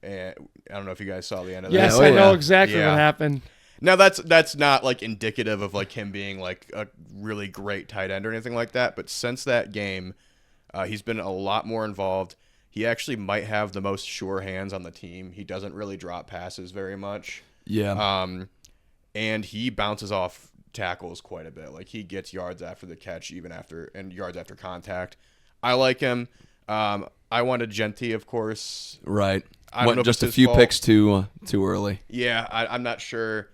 And I don't know if you guys saw the end of that. Yes, I know exactly what happened. Now that's not like indicative of like him being like a really great tight end or anything like that. But since that game, he's been a lot more involved. He actually might have the most sure hands on the team. He doesn't really drop passes very much. Yeah. And he bounces off tackles quite a bit. Like he gets yards after the catch, and yards after contact. I like him. I wanted Genty, of course. Right. I don't know just if a it's few his fault. picks too early. Yeah, I'm not sure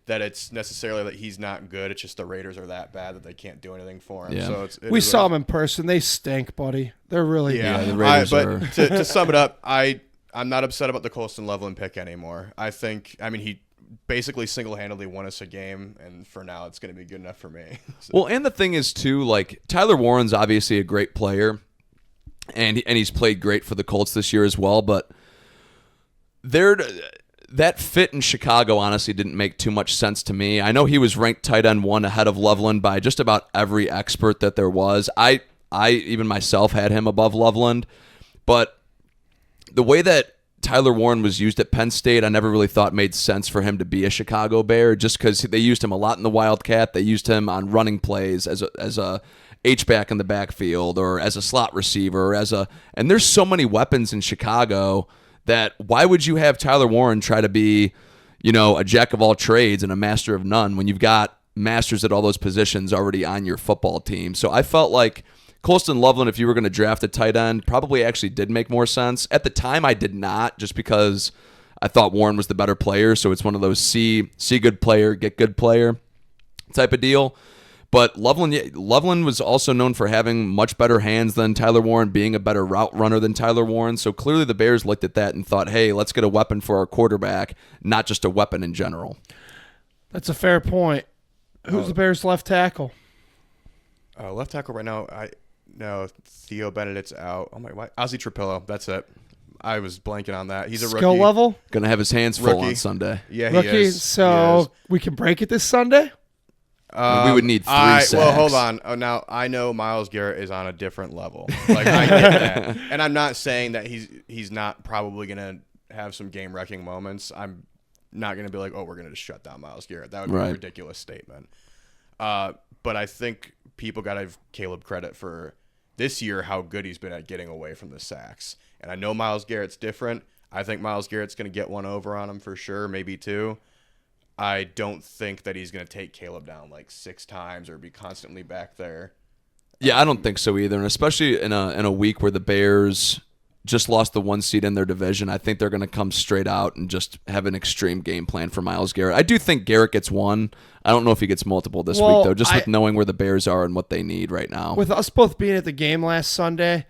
that it's necessarily that he's not good. It's just the Raiders are that bad that they can't do anything for him. Yeah. So we saw them in person. They stink, buddy. They're really Yeah, bad. the Raiders are. But to sum it up, I'm not upset about the Colston Loveland pick anymore. He basically single-handedly won us a game, and for now it's going to be good enough for me. So. Well, and the thing is too, like Tyler Warren's obviously a great player, and he's played great for the Colts this year as well, but that fit in Chicago honestly didn't make too much sense to me. I know he was ranked tight end 1 ahead of Loveland by just about every expert that there was. I even myself had him above Loveland, but the way that Tyler Warren was used at Penn State, I never really thought made sense for him to be a Chicago Bear, just because they used him a lot in the Wildcat. They used him on running plays as a H-back in the backfield or as a slot receiver and there's so many weapons in Chicago that why would you have Tyler Warren try to be, a jack of all trades and a master of none when you've got masters at all those positions already on your football team? So I felt like Colston Loveland, if you were going to draft a tight end, probably actually did make more sense. At the time, I did not, just because I thought Warren was the better player. So it's one of those see good player, get good player type of deal. But Loveland was also known for having much better hands than Tyler Warren, being a better route runner than Tyler Warren. So clearly the Bears looked at that and thought, hey, let's get a weapon for our quarterback, not just a weapon in general. That's a fair point. Who's the Bears' left tackle? Left tackle right now, Theo Benedict's out. Oh my, Ozzie Trapillo. That's it. I was blanking on that. He's a skill rookie. level. Going to have his hands full on Sunday. Yeah, rookie. He is. So we can break it this Sunday. We would need 3 sacks. Well, hold on. Oh, now I know Myles Garrett is on a different level. Like I get that, and I'm not saying that he's not probably gonna have some game-wrecking moments. I'm not gonna be like, oh, we're gonna just shut down Myles Garrett. That would be a ridiculous statement. But I think people gotta give Caleb credit for this year how good he's been at getting away from the sacks. And I know Myles Garrett's different. I think Myles Garrett's gonna get one over on him for sure, maybe 2. I don't think that he's going to take Caleb down like 6 times or be constantly back there. Yeah, I don't think so either. And especially in a week where the Bears just lost the 1 seed in their division, I think they're going to come straight out and just have an extreme game plan for Myles Garrett. I do think Garrett gets 1. I don't know if he gets multiple this week, though, just with knowing where the Bears are and what they need right now. With us both being at the game last Sunday,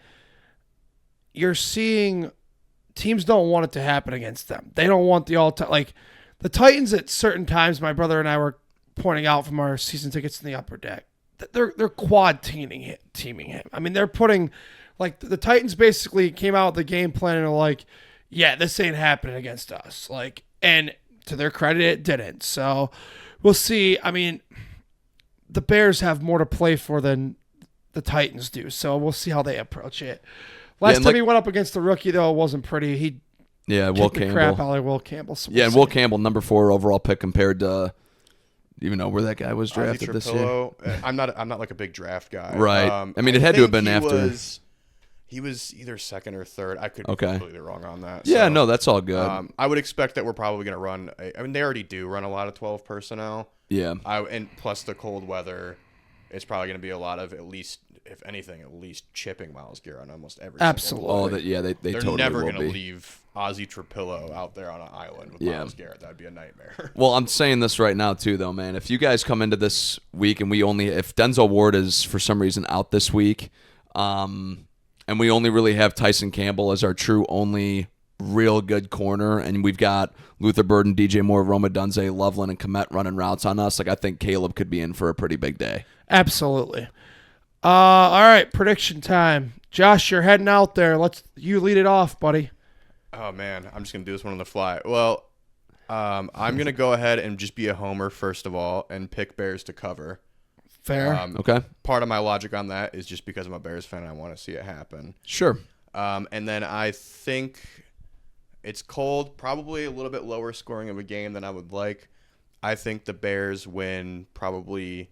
you're seeing teams don't want it to happen against them. They don't want the all-time, like, the Titans at certain times, my brother and I were pointing out from our season tickets in the upper deck, they're quad teaming him. I mean, they're putting, like, the Titans basically came out with the game plan and are like, yeah, this ain't happening against us. Like, and to their credit, it didn't. So we'll see. I mean, the Bears have more to play for than the Titans do, so we'll see how they approach it. Last time he went up against the rookie, though, it wasn't pretty. He Will kicked the crap out of Will Campbell. So and Will Campbell, number 4 overall pick compared to, even know where that guy was drafted this year. I'm not like a big draft guy. Right. I mean, it had to have been after. He was either second or third. I could be completely wrong on that. Yeah, no, that's all good. I would expect that we're probably going to run. I mean, they already do run a lot of 12 personnel. Yeah. And plus the cold weather, it's probably going to be a lot of, at least, if anything, at least chipping Myles Garrett on almost every. Absolutely. They're They're totally never going to leave Ozzie Trapillo out there on an island with Myles Garrett. That'd be a nightmare. Well, I'm saying this right now too, though, man. If you guys come into this week and if Denzel Ward is for some reason out this week, and we only really have Tyson Campbell as our true only real good corner, and we've got Luther Burden, DJ Moore, Roma Dunze, Loveland, and Komet running routes on us, like I think Caleb could be in for a pretty big day. Absolutely. All right, prediction time. Josh, you're heading out there. You lead it off, buddy. Oh, man. I'm just going to do this one on the fly. Well, I'm going to go ahead and just be a homer, first of all, and pick Bears to cover. Fair. Okay. Part of my logic on that is just because I'm a Bears fan and I want to see it happen. Sure. And then I think it's cold, probably a little bit lower scoring of a game than I would like. I think the Bears win probably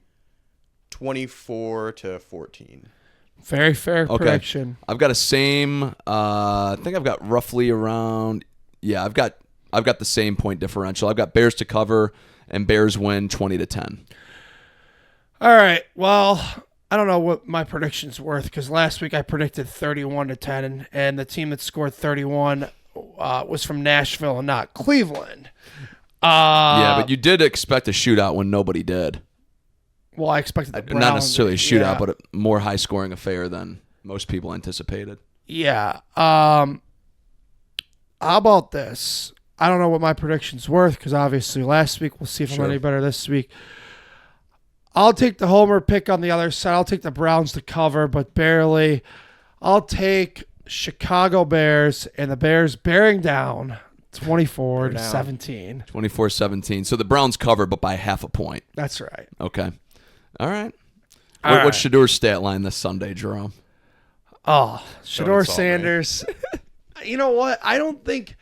24-14. Very fair prediction. I've got a same. I think I've got roughly around. Yeah, I've got the same point differential. I've got Bears to cover and Bears win 20-10. All right. Well, I don't know what my prediction's worth because last week I predicted 31-10, and the team that scored 31 was from Nashville and not Cleveland. Yeah, but you did expect a shootout when nobody did. Well, I expected the Browns. Not necessarily a shootout, but a more high-scoring affair than most people anticipated. Yeah. How about this? I don't know what my prediction's worth because obviously last week. We'll see if I'm any better this week. I'll take the homer pick on the other side. I'll take the Browns to cover, but barely. I'll take Chicago Bears and the Bears bearing down 24-17. 24-17. So the Browns cover, but by half a point. That's right. Okay. All right. right. What's Shador's stat line this Sunday, Jerome? Oh, Shador Sanders. You know what? I don't think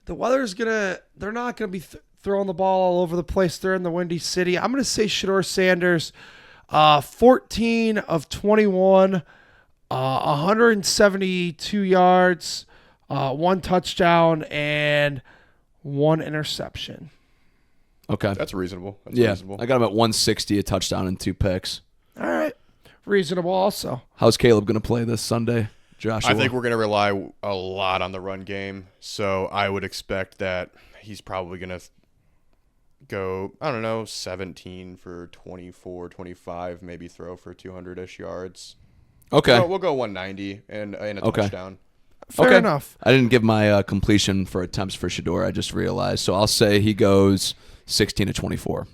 the weather's they're not going to be throwing the ball all over the place. They're in the Windy City. I'm going to say Shador Sanders, 14 of 21, 172 yards, 1 touchdown, and 1 interception. Okay. That's reasonable. Reasonable. I got him at 160, a touchdown, and 2 picks. All right. Reasonable also. How's Caleb going to play this Sunday, Joshua? I think we're going to rely a lot on the run game, so I would expect that he's probably going to go, 17 for 24, 25, maybe throw for 200-ish yards. Okay. We'll go 190 and a touchdown. Fair enough. I didn't give my completion for attempts for Shador. I just realized. So I'll say he goes 16-24.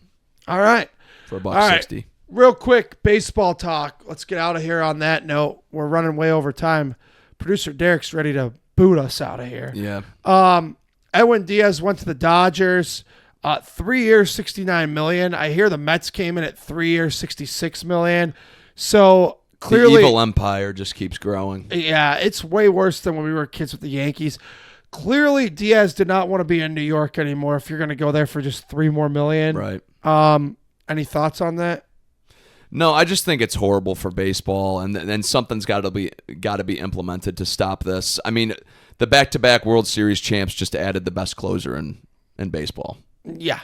All right. For $160. Real quick, baseball talk. Let's get out of here on that note. We're running way over time. Producer Derek's ready to boot us out of here. Yeah. Edwin Diaz went to the Dodgers. 3 years, $69 million. I hear the Mets came in at 3 years, $66 million. So clearly, the evil empire just keeps growing. Yeah, it's way worse than when we were kids with the Yankees. Clearly, Diaz did not want to be in New York anymore. If you're going to go there for just $3 more million, right? Any thoughts on that? No, I just think it's horrible for baseball, and something's got to be implemented to stop this. I mean, the back-to-back World Series champs just added the best closer in baseball. Yeah.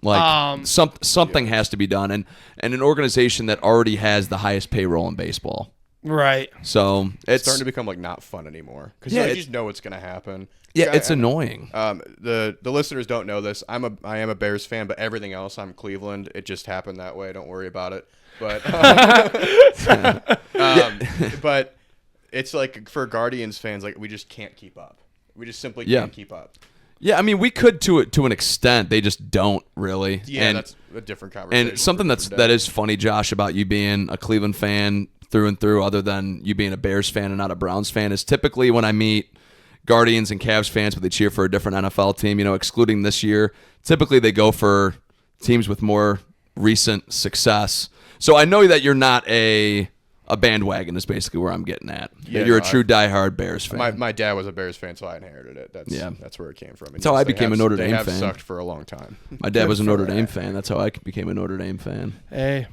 Like something has to be done, and an organization that already has the highest payroll in baseball. Right. So it's starting to become like not fun anymore because you just know what's going to happen. Yeah, it's annoying. The listeners don't know this. I am a Bears fan, but everything else I'm Cleveland. It just happened that way. Don't worry about it. But but it's like for Guardians fans, like we just can't keep up. We just simply can't keep up. Yeah, I mean, we could to an extent. They just don't really. Yeah, that's a different conversation. And something that is funny, Josh, about you being a Cleveland fan through and through, other than you being a Bears fan and not a Browns fan, is typically when I meet Guardians and Cavs fans, but they cheer for a different NFL team, excluding this year, typically they go for teams with more recent success. So I know that you're not a bandwagon is basically where I'm getting at. Yeah, You're no, a true diehard Bears fan. My dad was a Bears fan, so I inherited it. That's where it came from. And That's how I became a Notre Dame They have fan. sucked for a long time. My dad was a Notre Dame fan. That's how I became a Notre Dame fan. Hey,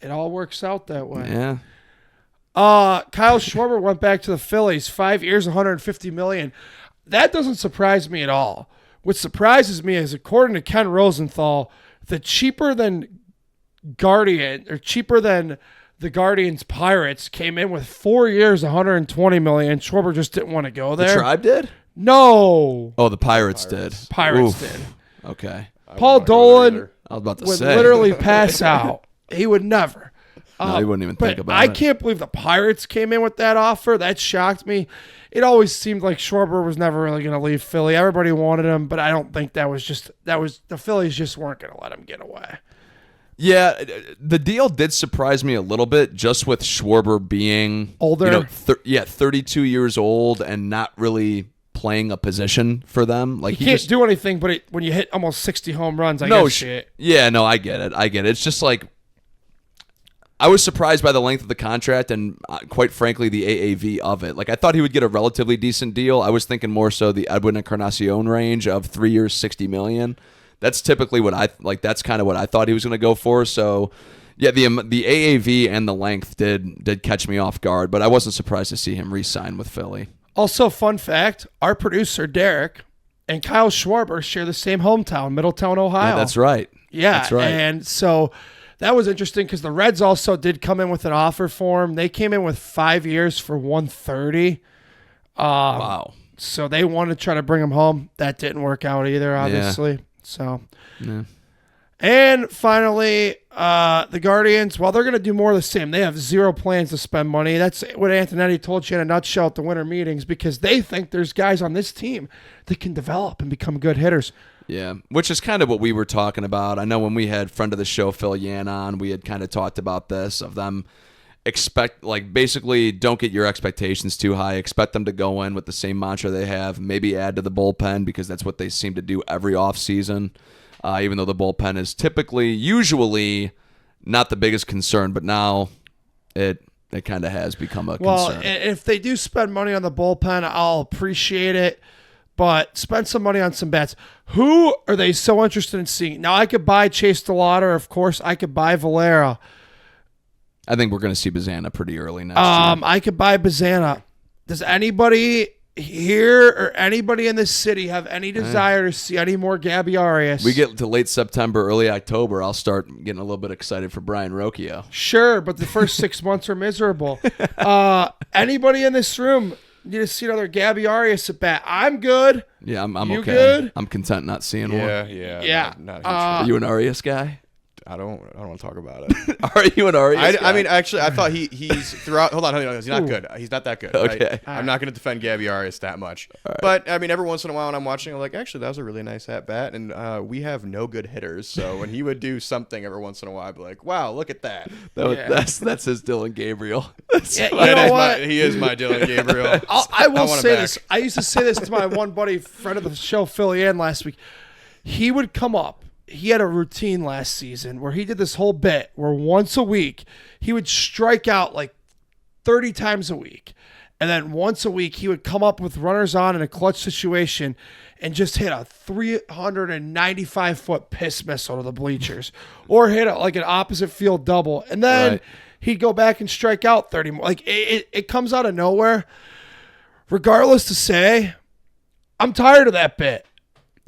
it all works out that way. Yeah. Kyle Schwarber went back to the Phillies, 5 years, $150 million. That doesn't surprise me at all. What surprises me is, according to Ken Rosenthal, the cheaper than the Guardians Pirates came in with 4 years, $120 million. Schwarber just didn't want to go there. The Tribe did? No. Oh, the Pirates did. Pirates Oof. did. Okay. Paul Dolan I was about to would say. literally pass out. He would never. No, he wouldn't even think about I it. can't believe the Pirates came in with that offer. That shocked me. It always seemed like Schwarber was never really going to leave Philly. Everybody wanted him, but I don't think that was the Phillies just weren't going to let him get away. Yeah, the deal did surprise me a little bit, just with Schwarber being Older. 32 years old and not really playing a position for them. Like He can't do anything, but when you hit almost 60 home runs, I guess shit. Yeah, no, I get it. It's just like I was surprised by the length of the contract and quite frankly the AAV of it. Like I thought he would get a relatively decent deal. I was thinking more so the Edwin Encarnacion range of 3 years, $60 million. That's typically what I like. That's kind of what I thought he was going to go for. So, yeah, the AAV and the length did catch me off guard, but I wasn't surprised to see him re-sign with Philly. Also, fun fact: our producer Derek and Kyle Schwarber share the same hometown, Middletown, Ohio. Yeah, that's right. Yeah, that's right. And so that was interesting because the Reds also did come in with an offer for him. They came in with 5 years for $130. Wow. So they wanted to try to bring him home. That didn't work out either, obviously. Yeah. So, yeah. And finally, the Guardians, well, they're going to do more of the same. They have zero plans to spend money. That's what Antonetti told you in a nutshell at the winter meetings, because they think there's guys on this team that can develop and become good hitters. Yeah, which is kind of what we were talking about. I know when we had friend of the show, Phil Yan, on, we had kind of talked about this, of them basically don't get your expectations too high. Expect them to go in with the same mantra they have, maybe add to the bullpen because that's what they seem to do every offseason, even though the bullpen is usually not the biggest concern, but now it kind of has become a concern. Well, if they do spend money on the bullpen, I'll appreciate it, but spend some money on some bats. Who are they so interested in seeing? Now, I could buy Chase DeLauder, of course. I could buy Valera. I think we're going to see Bazana pretty early next year. I could buy Bazana. Does anybody here or anybody in this city have any desire to see any more Gabby Arias? We get to late September, early October, I'll start getting a little bit excited for Brian Rocchio. Sure, but the first 6 months are miserable. Anybody in this room need to see another Gabby Arias at bat? I'm good. Yeah, I'm You okay. good? I'm content not seeing one. Yeah. Not a huge Are you an Arias guy? I don't want to talk about it. Are you an Arias guy? I mean, actually, I thought he's throughout. Hold on, he's not good. He's not that good. Okay. Right? I'm not going to defend Gabby Arias that much. But I mean, every once in a while when I'm watching, I'm like, actually, that was a really nice at bat, and we have no good hitters. So when he would do something every once in a while, I'd be like, wow, look at that. That's his Dylan Gabriel. Yeah, you know what? He is my Dylan Gabriel. I will want him say back. this. I used to say this to my one buddy, friend of the show, Phil Yan, last week. He would come up. He had a routine last season where he did this whole bit where once a week he would strike out like 30 times a week. And then once a week he would come up with runners on in a clutch situation and just hit a 395-foot piss missile to the bleachers or hit like an opposite field double. And then he'd go back and strike out 30 more. Like it comes out of nowhere. Regardless to say, I'm tired of that bit.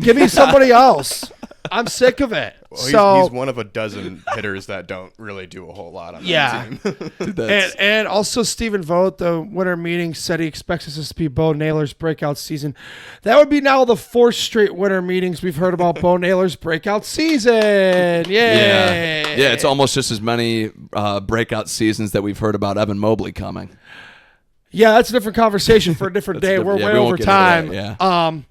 Give me somebody else. I'm sick of it. Well, he's one of a dozen hitters that don't really do a whole lot on that team. And also Stephen Vogt, the winter meeting, said he expects this to be Bo Naylor's breakout season. That would be now the fourth straight winter meetings we've heard about Bo Naylor's breakout season. Yay! Yeah, it's almost just as many breakout seasons that we've heard about Evan Mobley coming. Yeah, that's a different conversation for a different day. We're way over time.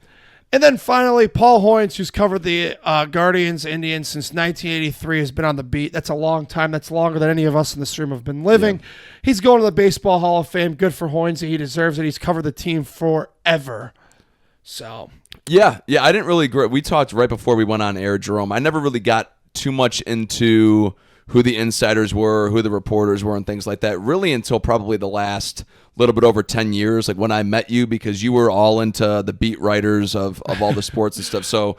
And then finally, Paul Hoynes, who's covered the Guardians, Indians since 1983, has been on the beat. That's a long time. That's longer than any of us in this room have been living. Yeah. He's going to the Baseball Hall of Fame. Good for Hoynes. He deserves it. He's covered the team forever. So. Yeah, I didn't really agree. We talked right before we went on air, Jerome. I never really got too much into who the insiders were, who the reporters were, and things like that, really until probably the last little bit over 10 years, like when I met you, because you were all into the beat writers of all the sports and stuff. So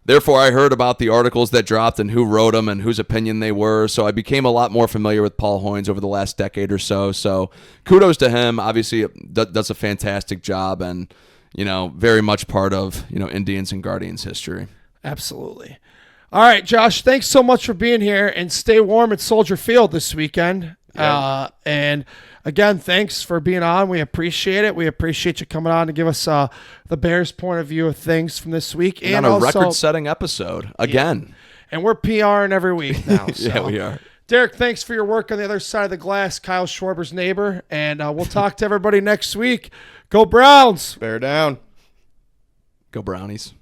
therefore, I heard about the articles that dropped and who wrote them and whose opinion they were. So I became a lot more familiar with Paul Hoynes over the last decade or so. So kudos to him. Obviously, does a fantastic job and, very much part of, Indians and Guardians history. Absolutely. All right, Josh, thanks so much for being here, and stay warm at Soldier Field this weekend. Yeah. And again, thanks for being on. We appreciate it. We appreciate you coming on to give us the Bears' point of view of things from this week. And on a record-setting episode, again. Yeah. And we're PRing every week now. So. Yeah, we are. Derek, thanks for your work on the other side of the glass, Kyle Schwarber's neighbor. And we'll talk to everybody next week. Go Browns! Bear down. Go Brownies.